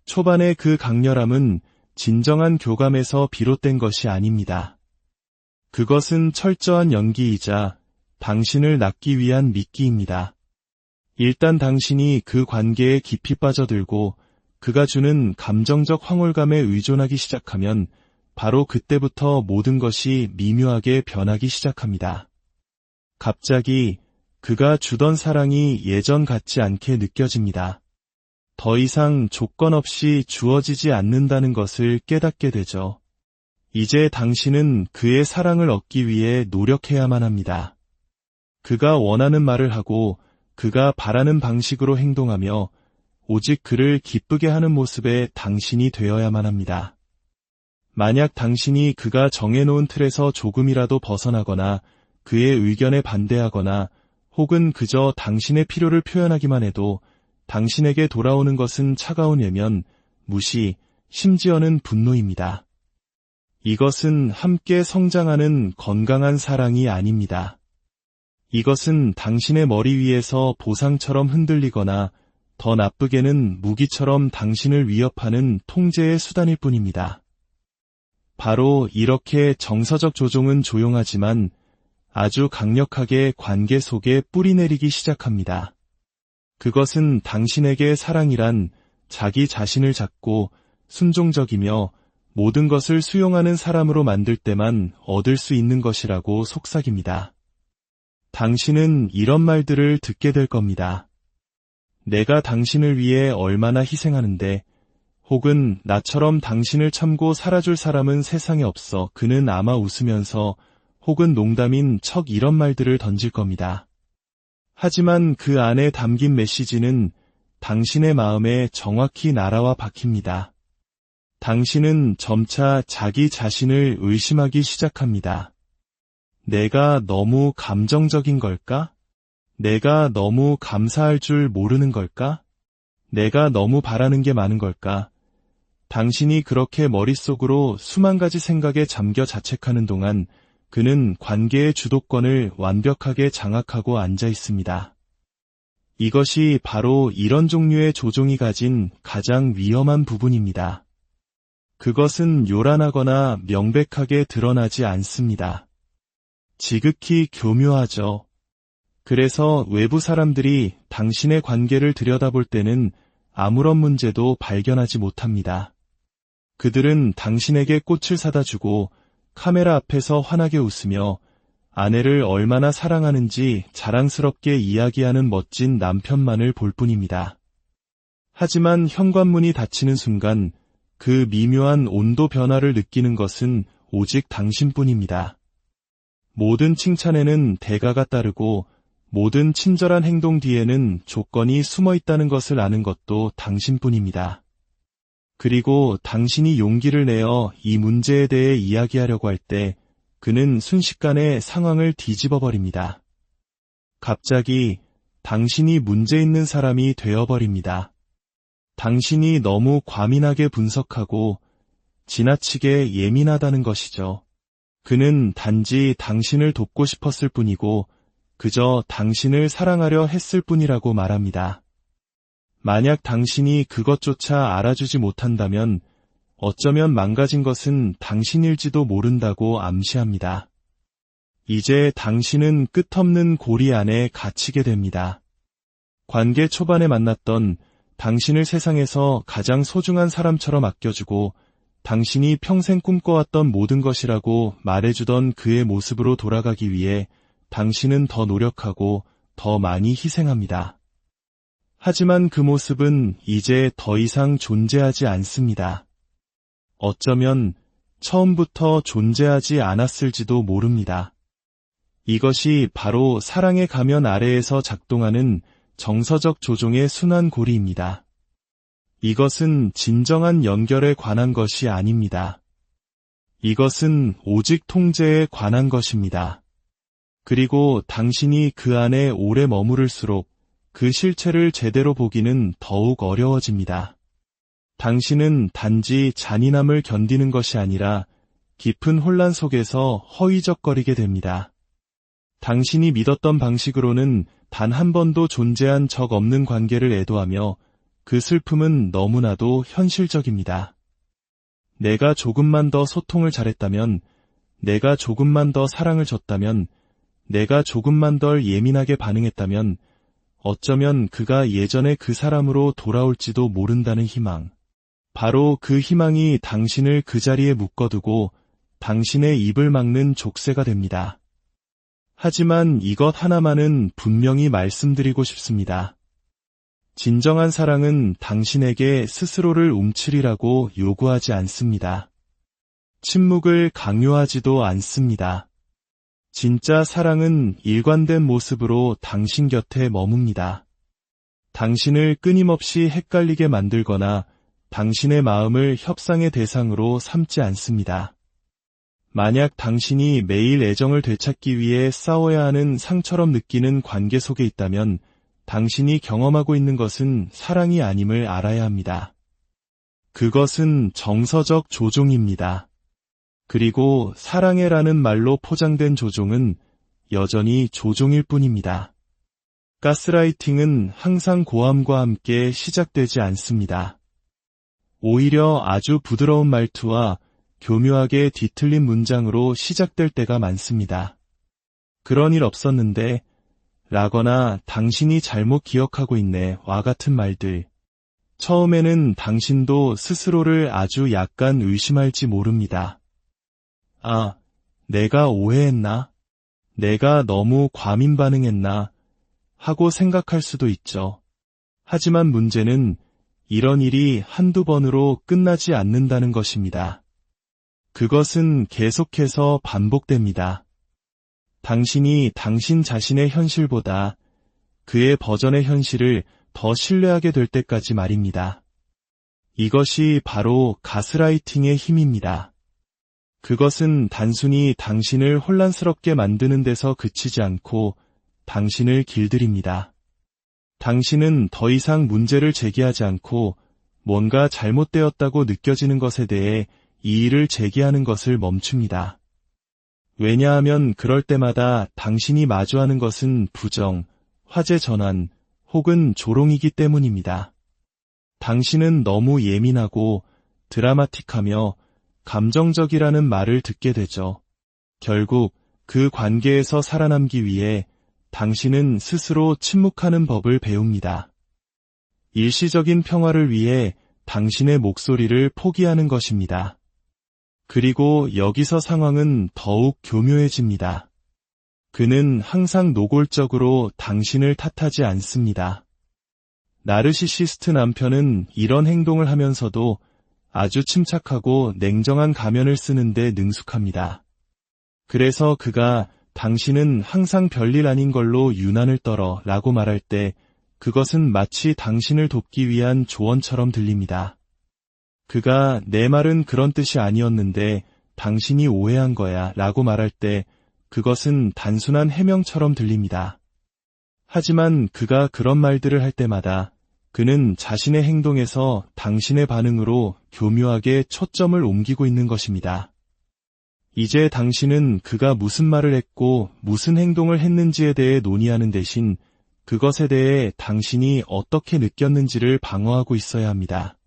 초반의 그 강렬함은 진정한 교감에서 비롯된 것이 아닙니다. 그것은 철저한 연기이자 당신을 낳기 위한 미끼입니다. 일단 당신이 그 관계에 깊이 빠져들고 그가 주는 감정적 황홀감에 의존하기 시작하면 바로 그때부터 모든 것이 미묘하게 변하기 시작합니다. 갑자기 그가 주던 사랑이 예전 같지 않게 느껴집니다. 더 이상 조건 없이 주어지지 않는다는 것을 깨닫게 되죠. 이제 당신은 그의 사랑을 얻기 위해 노력해야만 합니다. 그가 원하는 말을 하고 그가 바라는 방식으로 행동하며 오직 그를 기쁘게 하는 모습에 당신이 되어야만 합니다. 만약 당신이 그가 정해놓은 틀에서 조금이라도 벗어나거나 그의 의견에 반대하거나 혹은 그저 당신의 필요를 표현하기만 해도 당신에게 돌아오는 것은 차가운 외면, 무시, 심지어는 분노입니다. 이것은 함께 성장하는 건강한 사랑이 아닙니다. 이것은 당신의 머리 위에서 보상처럼 흔들리거나 더 나쁘게는 무기처럼 당신을 위협하는 통제의 수단일 뿐입니다. 바로 이렇게 정서적 조종은 조용하지만 아주 강력하게 관계 속에 뿌리내리기 시작합니다. 그것은 당신에게 사랑이란 자기 자신을 잡고 순종적이며 모든 것을 수용하는 사람으로 만들 때만 얻을 수 있는 것이라고 속삭입니다. 당신은 이런 말들을 듣게 될 겁니다. 내가 당신을 위해 얼마나 희생하는데, 혹은 나처럼 당신을 참고 살아줄 사람은 세상에 없어. 그는 아마 웃으면서 혹은 농담인 척 이런 말들을 던질 겁니다. 하지만 그 안에 담긴 메시지는 당신의 마음에 정확히 날아와 박힙니다. 당신은 점차 자기 자신을 의심하기 시작합니다. 내가 너무 감정적인 걸까? 내가 너무 감사할 줄 모르는 걸까? 내가 너무 바라는 게 많은 걸까? 당신이 그렇게 머릿속으로 수만 가지 생각에 잠겨 자책하는 동안 그는 관계의 주도권을 완벽하게 장악하고 앉아 있습니다. 이것이 바로 이런 종류의 조종이 가진 가장 위험한 부분입니다. 그것은 요란하거나 명백하게 드러나지 않습니다. 지극히 교묘하죠. 그래서 외부 사람들이 당신의 관계를 들여다볼 때는 아무런 문제도 발견하지 못합니다. 그들은 당신에게 꽃을 사다 주고 카메라 앞에서 환하게 웃으며 아내를 얼마나 사랑하는지 자랑스럽게 이야기하는 멋진 남편만을 볼 뿐입니다. 하지만 현관문이 닫히는 순간 그 미묘한 온도 변화를 느끼는 것은 오직 당신뿐입니다. 모든 칭찬에는 대가가 따르고 모든 친절한 행동 뒤에는 조건이 숨어 있다는 것을 아는 것도 당신뿐입니다. 그리고 당신이 용기를 내어 이 문제에 대해 이야기하려고 할 때 그는 순식간에 상황을 뒤집어 버립니다. 갑자기 당신이 문제 있는 사람이 되어버립니다. 당신이 너무 과민하게 분석하고 지나치게 예민하다는 것이죠. 그는 단지 당신을 돕고 싶었을 뿐이고 그저 당신을 사랑하려 했을 뿐이라고 말합니다. 만약 당신이 그것조차 알아주지 못한다면 어쩌면 망가진 것은 당신일지도 모른다고 암시합니다. 이제 당신은 끝없는 고리 안에 갇히게 됩니다. 관계 초반에 만났던 당신을 세상에서 가장 소중한 사람처럼 아껴주고 당신이 평생 꿈꿔왔던 모든 것이라고 말해주던 그의 모습으로 돌아가기 위해 당신은 더 노력하고 더 많이 희생합니다. 하지만 그 모습은 이제 더 이상 존재하지 않습니다. 어쩌면 처음부터 존재하지 않았을지도 모릅니다. 이것이 바로 사랑의 가면 아래에서 작동하는 정서적 조종의 순환고리입니다. 이것은 진정한 연결에 관한 것이 아닙니다. 이것은 오직 통제에 관한 것입니다. 그리고 당신이 그 안에 오래 머무를수록 그 실체를 제대로 보기는 더욱 어려워집니다. 당신은 단지 잔인함을 견디는 것이 아니라 깊은 혼란 속에서 허위적거리게 됩니다. 당신이 믿었던 방식으로는 단 한 번도 존재한 적 없는 관계를 애도하며 그 슬픔은 너무나도 현실적입니다. 내가 조금만 더 소통을 잘했다면, 내가 조금만 더 사랑을 줬다면, 내가 조금만 덜 예민하게 반응했다면 어쩌면 그가 예전의 그 사람으로 돌아올지도 모른다는 희망. 바로 그 희망이 당신을 그 자리에 묶어두고 당신의 입을 막는 족쇄가 됩니다. 하지만 이것 하나만은 분명히 말씀드리고 싶습니다. 진정한 사랑은 당신에게 스스로를 움츠리라고 요구하지 않습니다. 침묵을 강요하지도 않습니다. 진짜 사랑은 일관된 모습으로 당신 곁에 머뭅니다. 당신을 끊임없이 헷갈리게 만들거나 당신의 마음을 협상의 대상으로 삼지 않습니다. 만약 당신이 매일 애정을 되찾기 위해 싸워야 하는 상처럼 느끼는 관계 속에 있다면 당신이 경험하고 있는 것은 사랑이 아님을 알아야 합니다. 그것은 정서적 조종입니다. 그리고 사랑해라는 말로 포장된 조종은 여전히 조종일 뿐입니다. 가스라이팅은 항상 고함과 함께 시작되지 않습니다. 오히려 아주 부드러운 말투와 교묘하게 뒤틀린 문장으로 시작될 때가 많습니다. 그런 일 없었는데 라거나 당신이 잘못 기억하고 있네 와 같은 말들. 처음에는 당신도 스스로를 아주 약간 의심할지 모릅니다. 아, 내가 오해했나? 내가 너무 과민 반응했나? 하고 생각할 수도 있죠. 하지만 문제는 이런 일이 한두 번으로 끝나지 않는다는 것입니다. 그것은 계속해서 반복됩니다. 당신이 당신 자신의 현실보다 그의 버전의 현실을 더 신뢰하게 될 때까지 말입니다. 이것이 바로 가스라이팅의 힘입니다. 그것은 단순히 당신을 혼란스럽게 만드는 데서 그치지 않고 당신을 길들입니다. 당신은 더 이상 문제를 제기하지 않고 뭔가 잘못되었다고 느껴지는 것에 대해 이의를 제기하는 것을 멈춥니다. 왜냐하면 그럴 때마다 당신이 마주하는 것은 부정, 화제 전환, 혹은 조롱이기 때문입니다. 당신은 너무 예민하고 드라마틱하며 감정적이라는 말을 듣게 되죠. 결국 그 관계에서 살아남기 위해 당신은 스스로 침묵하는 법을 배웁니다. 일시적인 평화를 위해 당신의 목소리를 포기하는 것입니다. 그리고 여기서 상황은 더욱 교묘해집니다. 그는 항상 노골적으로 당신을 탓하지 않습니다. 나르시시스트 남편은 이런 행동을 하면서도 아주 침착하고 냉정한 가면을 쓰는데 능숙합니다. 그래서 그가 당신은 항상 별일 아닌 걸로 유난을 떨어 라고 말할 때 그것은 마치 당신을 돕기 위한 조언처럼 들립니다. 그가 내 말은 그런 뜻이 아니었는데 당신이 오해한 거야 라고 말할 때 그것은 단순한 해명처럼 들립니다. 하지만 그가 그런 말들을 할 때마다 그는 자신의 행동에서 당신의 반응으로 교묘하게 초점을 옮기고 있는 것입니다. 이제 당신은 그가 무슨 말을 했고 무슨 행동을 했는지에 대해 논의하는 대신 그것에 대해 당신이 어떻게 느꼈는지를 방어하고 있어야 합니다.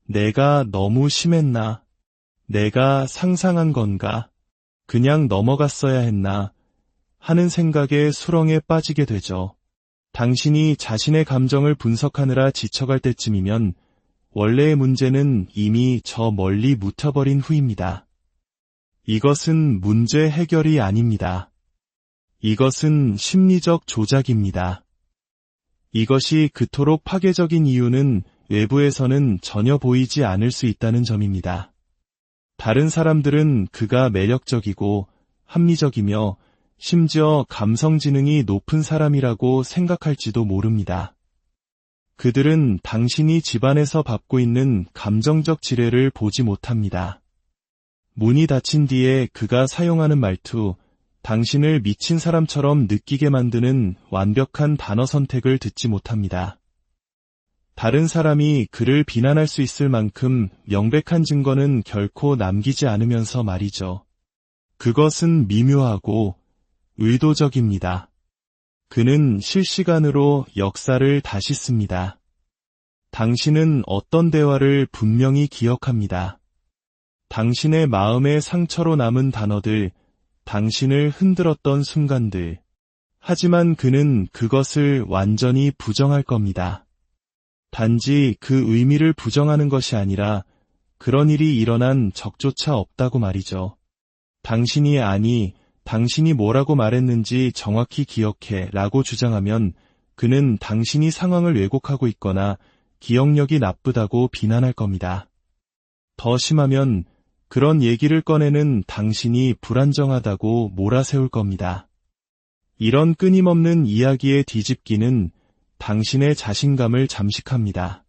내가 너무 심했나? 내가 상상한 건가? 그냥 넘어갔어야 했나? 하는 생각에 수렁에 빠지게 되죠. 당신이 자신의 감정을 분석하느라 지쳐갈 때쯤이면 원래의 문제는 이미 저 멀리 묻혀버린 후입니다. 이것은 문제 해결이 아닙니다. 이것은 심리적 조작입니다. 이것이 그토록 파괴적인 이유는 외부에서는 전혀 보이지 않을 수 있다는 점입니다. 다른 사람들은 그가 매력적이고 합리적이며 심지어 감성 지능이 높은 사람이라고 생각할지도 모릅니다. 그들은 당신이 집안에서 받고 있는 감정적 지뢰를 보지 못합니다. 문이 닫힌 뒤에 그가 사용하는 말투, 당신을 미친 사람처럼 느끼게 만드는 완벽한 단어 선택을 듣지 못합니다. 다른 사람이 그를 비난할 수 있을 만큼 명백한 증거는 결코 남기지 않으면서 말이죠. 그것은 미묘하고 의도적입니다. 그는 실시간으로 역사를 다시 씁니다. 당신은 어떤 대화를 분명히 기억합니다. 당신의 마음의 상처로 남은 단어들, 당신을 흔들었던 순간들. 하지만 그는 그것을 완전히 부정할 겁니다. 단지 그 의미를 부정하는 것이 아니라 그런 일이 일어난 적조차 없다고 말이죠. 당신이 뭐라고 말했는지 정확히 기억해 라고 주장하면 그는 당신이 상황을 왜곡하고 있거나 기억력이 나쁘다고 비난할 겁니다. 더 심하면 그런 얘기를 꺼내는 당신이 불안정하다고 몰아세울 겁니다. 이런 끊임없는 이야기의 뒤집기는 당신의 자신감을 잠식합니다.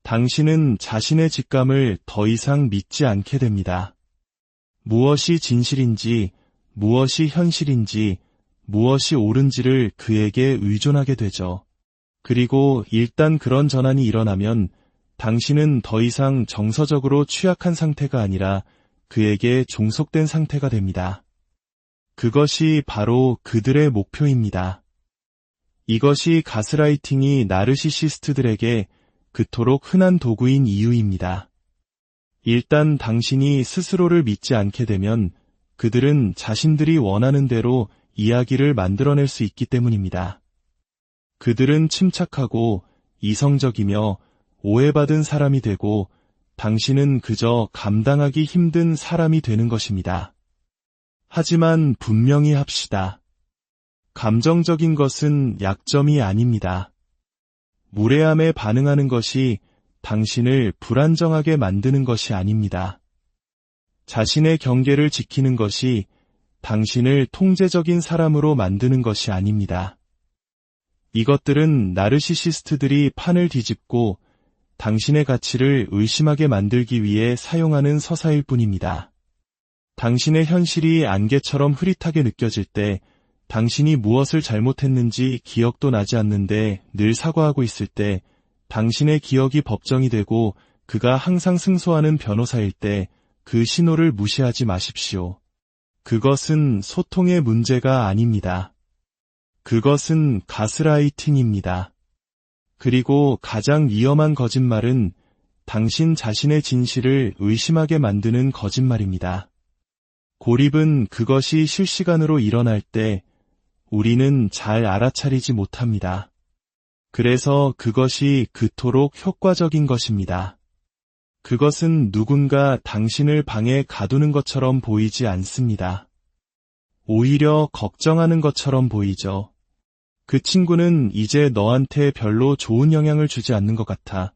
당신은 자신의 직감을 더 이상 믿지 않게 됩니다. 무엇이 진실인지, 무엇이 현실인지, 무엇이 옳은지를 그에게 의존하게 되죠. 그리고 일단 그런 전환이 일어나면 당신은 더 이상 정서적으로 취약한 상태가 아니라 그에게 종속된 상태가 됩니다. 그것이 바로 그들의 목표입니다. 이것이 가스라이팅이 나르시시스트들에게 그토록 흔한 도구인 이유입니다. 일단 당신이 스스로를 믿지 않게 되면 그들은 자신들이 원하는 대로 이야기를 만들어낼 수 있기 때문입니다. 그들은 침착하고 이성적이며 오해받은 사람이 되고 당신은 그저 감당하기 힘든 사람이 되는 것입니다. 하지만 분명히 합시다. 감정적인 것은 약점이 아닙니다. 무례함에 반응하는 것이 당신을 불안정하게 만드는 것이 아닙니다. 자신의 경계를 지키는 것이 당신을 통제적인 사람으로 만드는 것이 아닙니다. 이것들은 나르시시스트들이 판을 뒤집고 당신의 가치를 의심하게 만들기 위해 사용하는 서사일 뿐입니다. 당신의 현실이 안개처럼 흐릿하게 느껴질 때, 당신이 무엇을 잘못했는지 기억도 나지 않는데 늘 사과하고 있을 때, 당신의 기억이 법정이 되고 그가 항상 승소하는 변호사일 때 그 신호를 무시하지 마십시오. 그것은 소통의 문제가 아닙니다. 그것은 가스라이팅입니다. 그리고 가장 위험한 거짓말은 당신 자신의 진실을 의심하게 만드는 거짓말입니다. 고립은 그것이 실시간으로 일어날 때 우리는 잘 알아차리지 못합니다. 그래서 그것이 그토록 효과적인 것입니다. 그것은 누군가 당신을 방에 가두는 것처럼 보이지 않습니다. 오히려 걱정하는 것처럼 보이죠. 그 친구는 이제 너한테 별로 좋은 영향을 주지 않는 것 같아.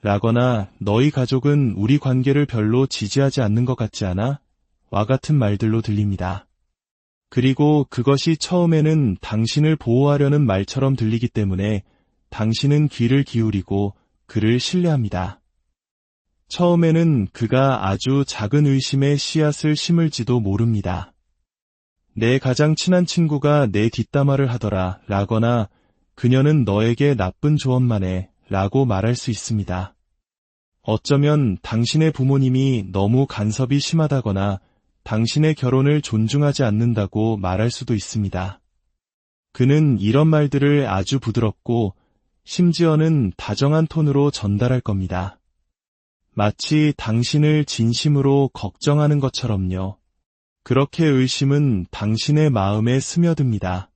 라거나 너희 가족은 우리 관계를 별로 지지하지 않는 것 같지 않아? 와 같은 말들로 들립니다. 그리고 그것이 처음에는 당신을 보호하려는 말처럼 들리기 때문에 당신은 귀를 기울이고 그를 신뢰합니다. 처음에는 그가 아주 작은 의심의 씨앗을 심을지도 모릅니다. 내 가장 친한 친구가 내 뒷담화를 하더라 라거나 그녀는 너에게 나쁜 조언만 해 라고 말할 수 있습니다. 어쩌면 당신의 부모님이 너무 간섭이 심하다거나 당신의 결혼을 존중하지 않는다고 말할 수도 있습니다. 그는 이런 말들을 아주 부드럽고 심지어는 다정한 톤으로 전달할 겁니다. 마치 당신을 진심으로 걱정하는 것처럼요. 그렇게 의심은 당신의 마음에 스며듭니다.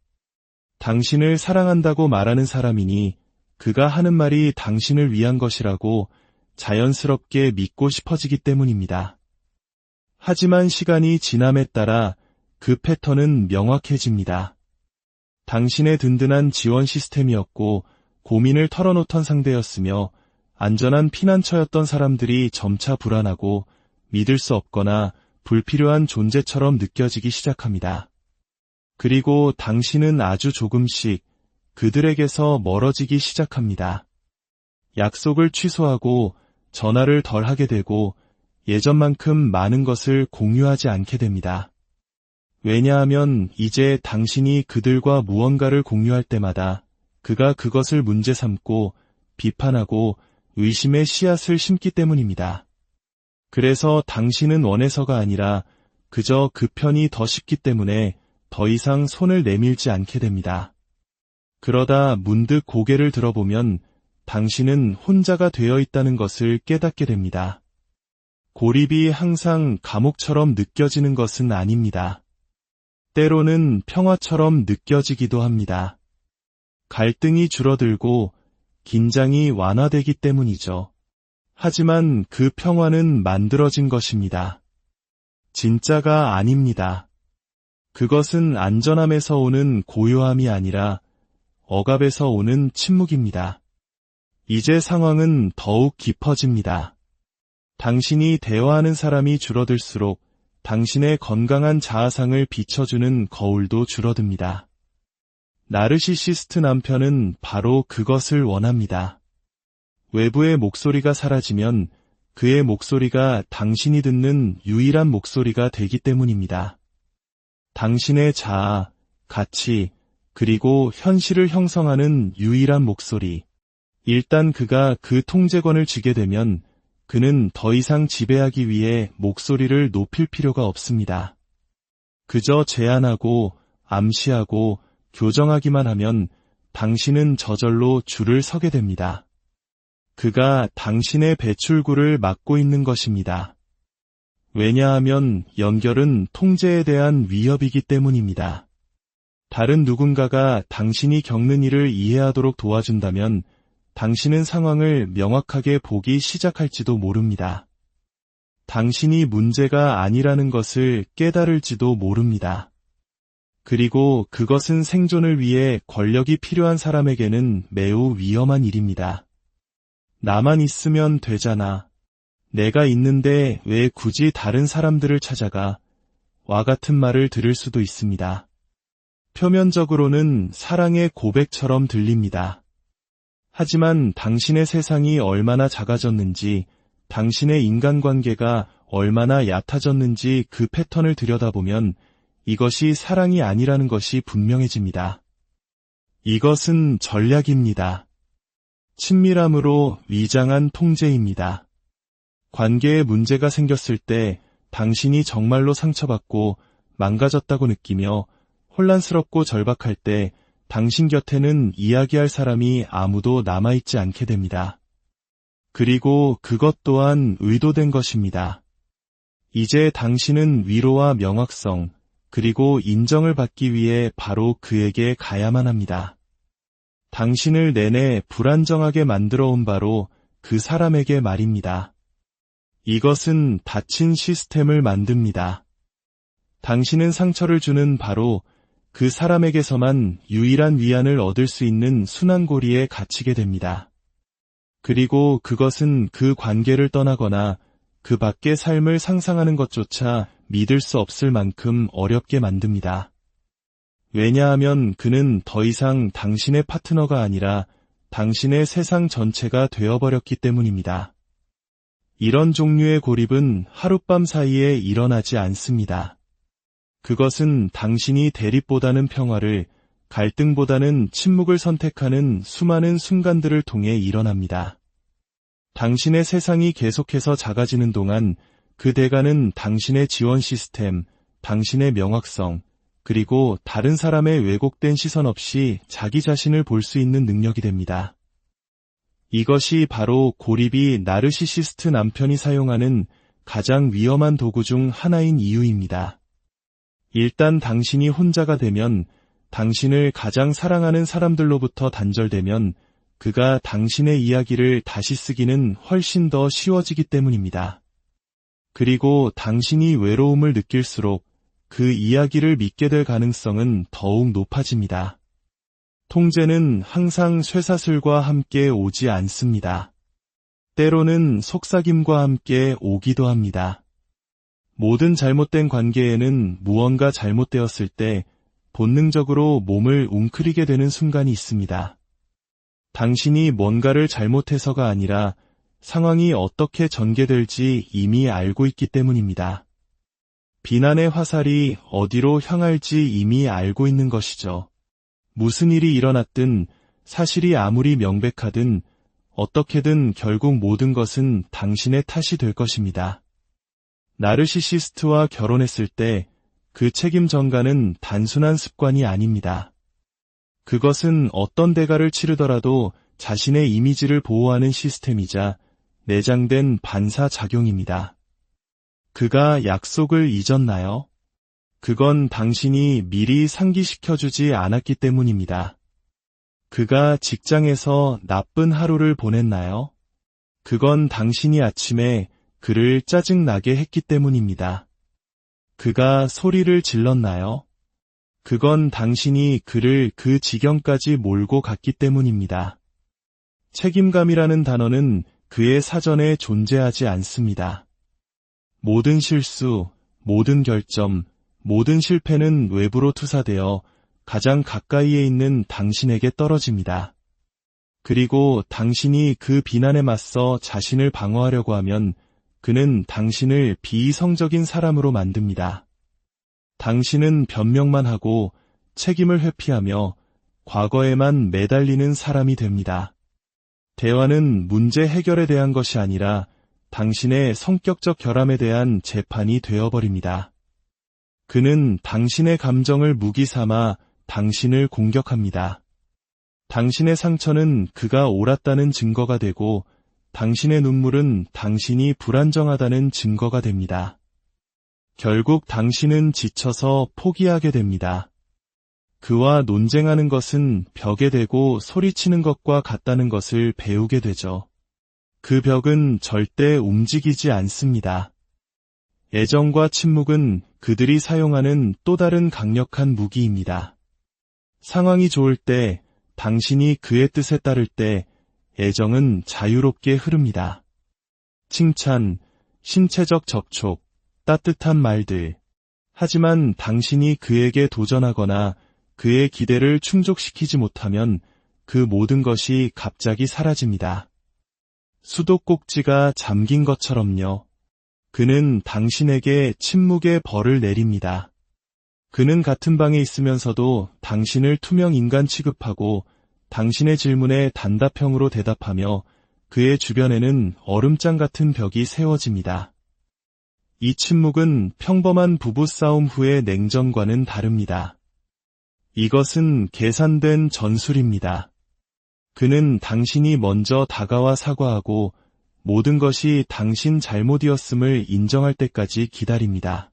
당신을 사랑한다고 말하는 사람이니 그가 하는 말이 당신을 위한 것이라고 자연스럽게 믿고 싶어지기 때문입니다. 하지만 시간이 지남에 따라 그 패턴은 명확해집니다. 당신의 든든한 지원 시스템이었고 고민을 털어놓던 상대였으며 안전한 피난처였던 사람들이 점차 불안하고 믿을 수 없거나 불필요한 존재처럼 느껴지기 시작합니다. 그리고 당신은 아주 조금씩 그들에게서 멀어지기 시작합니다. 약속을 취소하고 전화를 덜 하게 되고 예전만큼 많은 것을 공유하지 않게 됩니다. 왜냐하면 이제 당신이 그들과 무언가를 공유할 때마다 그가 그것을 문제 삼고 비판하고 의심의 씨앗을 심기 때문입니다. 그래서 당신은 원해서가 아니라 그저 그 편이 더 쉽기 때문에 더 이상 손을 내밀지 않게 됩니다. 그러다 문득 고개를 들어보면 당신은 혼자가 되어 있다는 것을 깨닫게 됩니다. 고립이 항상 감옥처럼 느껴지는 것은 아닙니다. 때로는 평화처럼 느껴지기도 합니다. 갈등이 줄어들고 긴장이 완화되기 때문이죠. 하지만 그 평화는 만들어진 것입니다. 진짜가 아닙니다. 그것은 안전함에서 오는 고요함이 아니라 억압에서 오는 침묵입니다. 이제 상황은 더욱 깊어집니다. 당신이 대화하는 사람이 줄어들수록 당신의 건강한 자아상을 비춰주는 거울도 줄어듭니다. 나르시시스트 남편은 바로 그것을 원합니다. 외부의 목소리가 사라지면 그의 목소리가 당신이 듣는 유일한 목소리가 되기 때문입니다. 당신의 자아, 가치, 그리고 현실을 형성하는 유일한 목소리. 일단 그가 그 통제권을 쥐게 되면 그는 더 이상 지배하기 위해 목소리를 높일 필요가 없습니다. 그저 제안하고 암시하고 교정하기만 하면 당신은 저절로 줄을 서게 됩니다. 그가 당신의 배출구를 막고 있는 것입니다. 왜냐하면 연결은 통제에 대한 위협이기 때문입니다. 다른 누군가가 당신이 겪는 일을 이해하도록 도와준다면 당신은 상황을 명확하게 보기 시작할지도 모릅니다. 당신이 문제가 아니라는 것을 깨달을지도 모릅니다. 그리고 그것은 생존을 위해 권력이 필요한 사람에게는 매우 위험한 일입니다. 나만 있으면 되잖아. 내가 있는데 왜 굳이 다른 사람들을 찾아가? 와 같은 말을 들을 수도 있습니다. 표면적으로는 사랑의 고백처럼 들립니다. 하지만 당신의 세상이 얼마나 작아졌는지, 당신의 인간관계가 얼마나 얕아졌는지 그 패턴을 들여다보면 이것이 사랑이 아니라는 것이 분명해집니다. 이것은 전략입니다. 친밀함으로 위장한 통제입니다. 관계에 문제가 생겼을 때 당신이 정말로 상처받고 망가졌다고 느끼며 혼란스럽고 절박할 때 당신 곁에는 이야기할 사람이 아무도 남아있지 않게 됩니다. 그리고 그것 또한 의도된 것입니다. 이제 당신은 위로와 명확성, 그리고 인정을 받기 위해 바로 그에게 가야만 합니다. 당신을 내내 불안정하게 만들어 온 바로 그 사람에게 말입니다. 이것은 닫힌 시스템을 만듭니다. 당신은 상처를 주는 바로 그 사람에게서만 유일한 위안을 얻을 수 있는 순환고리에 갇히게 됩니다. 그리고 그것은 그 관계를 떠나거나 그 밖의 삶을 상상하는 것조차 믿을 수 없을 만큼 어렵게 만듭니다. 왜냐하면 그는 더 이상 당신의 파트너가 아니라 당신의 세상 전체가 되어버렸기 때문입니다. 이런 종류의 고립은 하룻밤 사이에 일어나지 않습니다. 그것은 당신이 대립보다는 평화를, 갈등보다는 침묵을 선택하는 수많은 순간들을 통해 일어납니다. 당신의 세상이 계속해서 작아지는 동안 그 대가는 당신의 지원 시스템, 당신의 명확성, 그리고 다른 사람의 왜곡된 시선 없이 자기 자신을 볼 수 있는 능력이 됩니다. 이것이 바로 고립이 나르시시스트 남편이 사용하는 가장 위험한 도구 중 하나인 이유입니다. 일단 당신이 혼자가 되면, 당신을 가장 사랑하는 사람들로부터 단절되면 그가 당신의 이야기를 다시 쓰기는 훨씬 더 쉬워지기 때문입니다. 그리고 당신이 외로움을 느낄수록 그 이야기를 믿게 될 가능성은 더욱 높아집니다. 통제는 항상 쇠사슬과 함께 오지 않습니다. 때로는 속삭임과 함께 오기도 합니다. 모든 잘못된 관계에는 무언가 잘못되었을 때 본능적으로 몸을 웅크리게 되는 순간이 있습니다. 당신이 뭔가를 잘못해서가 아니라 상황이 어떻게 전개될지 이미 알고 있기 때문입니다. 비난의 화살이 어디로 향할지 이미 알고 있는 것이죠. 무슨 일이 일어났든 사실이 아무리 명백하든 어떻게든 결국 모든 것은 당신의 탓이 될 것입니다. 나르시시스트와 결혼했을 때 그 책임 전가는 단순한 습관이 아닙니다. 그것은 어떤 대가를 치르더라도 자신의 이미지를 보호하는 시스템이자 내장된 반사작용입니다. 그가 약속을 잊었나요? 그건 당신이 미리 상기시켜주지 않았기 때문입니다. 그가 직장에서 나쁜 하루를 보냈나요? 그건 당신이 아침에 그를 짜증나게 했기 때문입니다. 그가 소리를 질렀나요? 그건 당신이 그를 그 지경까지 몰고 갔기 때문입니다. 책임감이라는 단어는 그의 사전에 존재하지 않습니다. 모든 실수, 모든 결점, 모든 실패는 외부로 투사되어 가장 가까이에 있는 당신에게 떨어집니다. 그리고 당신이 그 비난에 맞서 자신을 방어하려고 하면 그는 당신을 비이성적인 사람으로 만듭니다. 당신은 변명만 하고 책임을 회피하며 과거에만 매달리는 사람이 됩니다. 대화는 문제 해결에 대한 것이 아니라 당신의 성격적 결함에 대한 재판이 되어버립니다. 그는 당신의 감정을 무기 삼아 당신을 공격합니다. 당신의 상처는 그가 옳았다는 증거가 되고 당신의 눈물은 당신이 불안정하다는 증거가 됩니다. 결국 당신은 지쳐서 포기하게 됩니다. 그와 논쟁하는 것은 벽에 대고 소리치는 것과 같다는 것을 배우게 되죠. 그 벽은 절대 움직이지 않습니다. 애정과 침묵은 그들이 사용하는 또 다른 강력한 무기입니다. 상황이 좋을 때, 당신이 그의 뜻에 따를 때 애정은 자유롭게 흐릅니다. 칭찬, 신체적 접촉, 따뜻한 말들. 하지만 당신이 그에게 도전하거나 그의 기대를 충족시키지 못하면 그 모든 것이 갑자기 사라집니다. 수도꼭지가 잠긴 것처럼요. 그는 당신에게 침묵의 벌을 내립니다. 그는 같은 방에 있으면서도 당신을 투명 인간 취급하고 당신의 질문에 단답형으로 대답하며 그의 주변에는 얼음장 같은 벽이 세워집니다. 이 침묵은 평범한 부부싸움 후의 냉전과는 다릅니다. 이것은 계산된 전술입니다. 그는 당신이 먼저 다가와 사과하고 모든 것이 당신 잘못이었음을 인정할 때까지 기다립니다.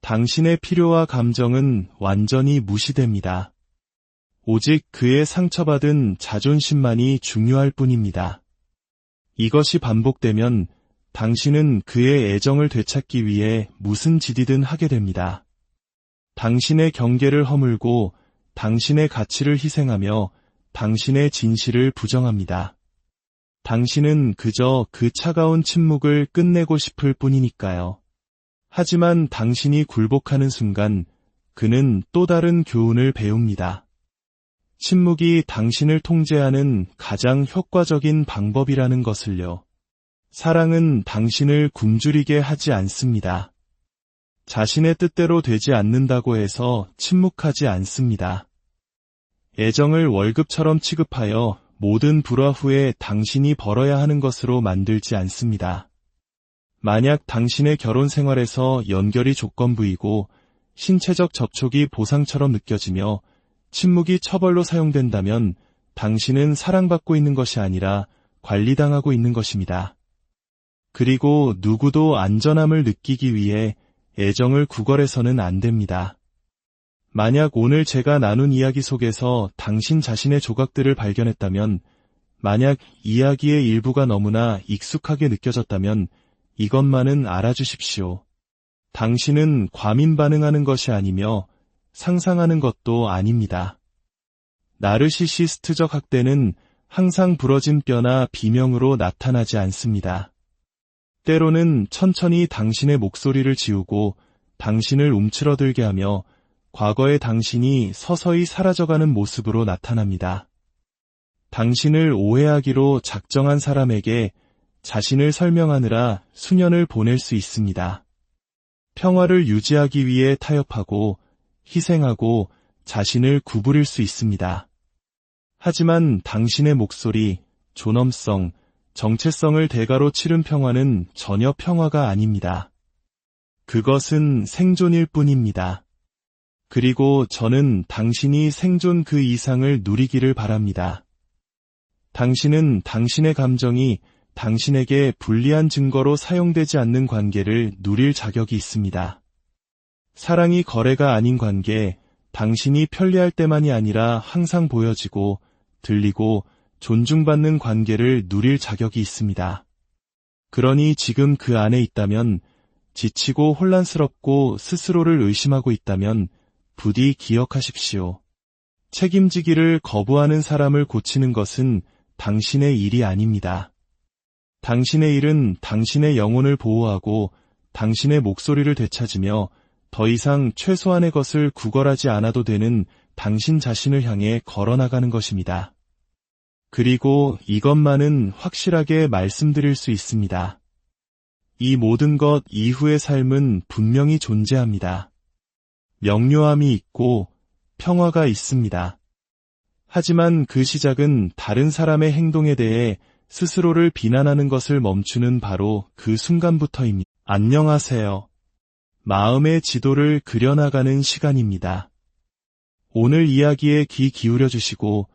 당신의 필요와 감정은 완전히 무시됩니다. 오직 그의 상처받은 자존심만이 중요할 뿐입니다. 이것이 반복되면 당신은 그의 애정을 되찾기 위해 무슨 짓이든 하게 됩니다. 당신의 경계를 허물고 당신의 가치를 희생하며 당신의 진실을 부정합니다. 당신은 그저 그 차가운 침묵을 끝내고 싶을 뿐이니까요. 하지만 당신이 굴복하는 순간 그는 또 다른 교훈을 배웁니다. 침묵이 당신을 통제하는 가장 효과적인 방법이라는 것을요. 사랑은 당신을 굶주리게 하지 않습니다. 자신의 뜻대로 되지 않는다고 해서 침묵하지 않습니다. 애정을 월급처럼 취급하여 모든 불화 후에 당신이 벌어야 하는 것으로 만들지 않습니다. 만약 당신의 결혼 생활에서 연결이 조건부이고 신체적 접촉이 보상처럼 느껴지며 침묵이 처벌로 사용된다면 당신은 사랑받고 있는 것이 아니라 관리당하고 있는 것입니다. 그리고 누구도 안전함을 느끼기 위해 애정을 구걸해서는 안 됩니다. 만약 오늘 제가 나눈 이야기 속에서 당신 자신의 조각들을 발견했다면, 만약 이야기의 일부가 너무나 익숙하게 느껴졌다면 이것만은 알아주십시오. 당신은 과민 반응하는 것이 아니며 상상하는 것도 아닙니다. 나르시시스트적 학대는 항상 부러진 뼈나 비명으로 나타나지 않습니다. 때로는 천천히 당신의 목소리를 지우고 당신을 움츠러들게 하며 과거의 당신이 서서히 사라져가는 모습으로 나타납니다. 당신을 오해하기로 작정한 사람에게 자신을 설명하느라 수년을 보낼 수 있습니다. 평화를 유지하기 위해 타협하고 희생하고 자신을 구부릴 수 있습니다. 하지만 당신의 목소리, 존엄성, 정체성을 대가로 치른 평화는 전혀 평화가 아닙니다. 그것은 생존일 뿐입니다. 그리고 저는 당신이 생존 그 이상을 누리기를 바랍니다. 당신은 당신의 감정이 당신에게 불리한 증거로 사용되지 않는 관계를 누릴 자격이 있습니다. 사랑이 거래가 아닌 관계, 당신이 편리할 때만이 아니라 항상 보여지고 들리고 존중받는 관계를 누릴 자격이 있습니다. 그러니 지금 그 안에 있다면, 지치고 혼란스럽고 스스로를 의심하고 있다면 부디 기억하십시오. 책임지기를 거부하는 사람을 고치는 것은 당신의 일이 아닙니다. 당신의 일은 당신의 영혼을 보호하고 당신의 목소리를 되찾으며 더 이상 최소한의 것을 구걸하지 않아도 되는 당신 자신을 향해 걸어나가는 것입니다. 그리고 이것만은 확실하게 말씀드릴 수 있습니다. 이 모든 것 이후의 삶은 분명히 존재합니다. 명료함이 있고 평화가 있습니다. 하지만 그 시작은 다른 사람의 행동에 대해 스스로를 비난하는 것을 멈추는 바로 그 순간부터입니다. 안녕하세요. 마음의 지도를 그려나가는 시간입니다. 오늘 이야기에 귀 기울여 주시고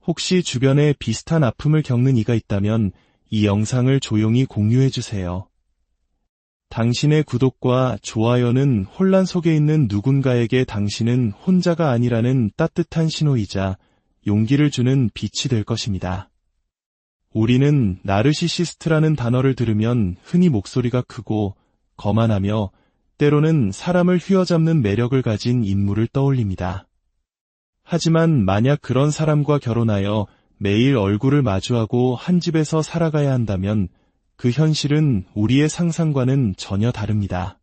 혹시 주변에 비슷한 아픔을 겪는 이가 있다면 이 영상을 조용히 공유해 주세요. 당신의 구독과 좋아요는 혼란 속에 있는 누군가에게 당신은 혼자가 아니라는 따뜻한 신호이자 용기를 주는 빛이 될 것입니다. 우리는 나르시시스트라는 단어를 들으면 흔히 목소리가 크고 거만하며 때로는 사람을 휘어잡는 매력을 가진 인물을 떠올립니다. 하지만 만약 그런 사람과 결혼하여 매일 얼굴을 마주하고 한 집에서 살아가야 한다면 그 현실은 우리의 상상과는 전혀 다릅니다.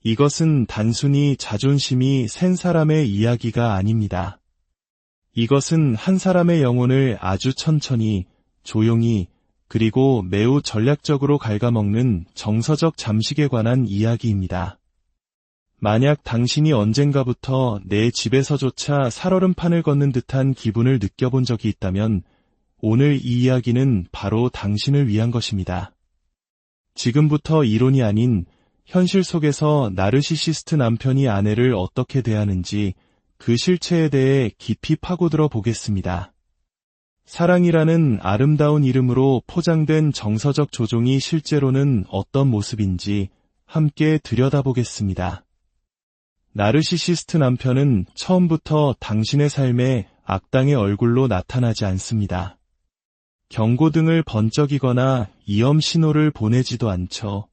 이것은 단순히 자존심이 센 사람의 이야기가 아닙니다. 이것은 한 사람의 영혼을 아주 천천히, 조용히, 그리고 매우 전략적으로 갉아먹는 정서적 잠식에 관한 이야기입니다. 만약 당신이 언젠가부터 내 집에서조차 살얼음판을 걷는 듯한 기분을 느껴본 적이 있다면 오늘 이 이야기는 바로 당신을 위한 것입니다. 지금부터 이론이 아닌 현실 속에서 나르시시스트 남편이 아내를 어떻게 대하는지 그 실체에 대해 깊이 파고들어 보겠습니다. 사랑이라는 아름다운 이름으로 포장된 정서적 조종이 실제로는 어떤 모습인지 함께 들여다보겠습니다. 나르시시스트 남편은 처음부터 당신의 삶에 악당의 얼굴로 나타나지 않습니다. 경고등을 번쩍이거나 위험 신호를 보내지도 않죠.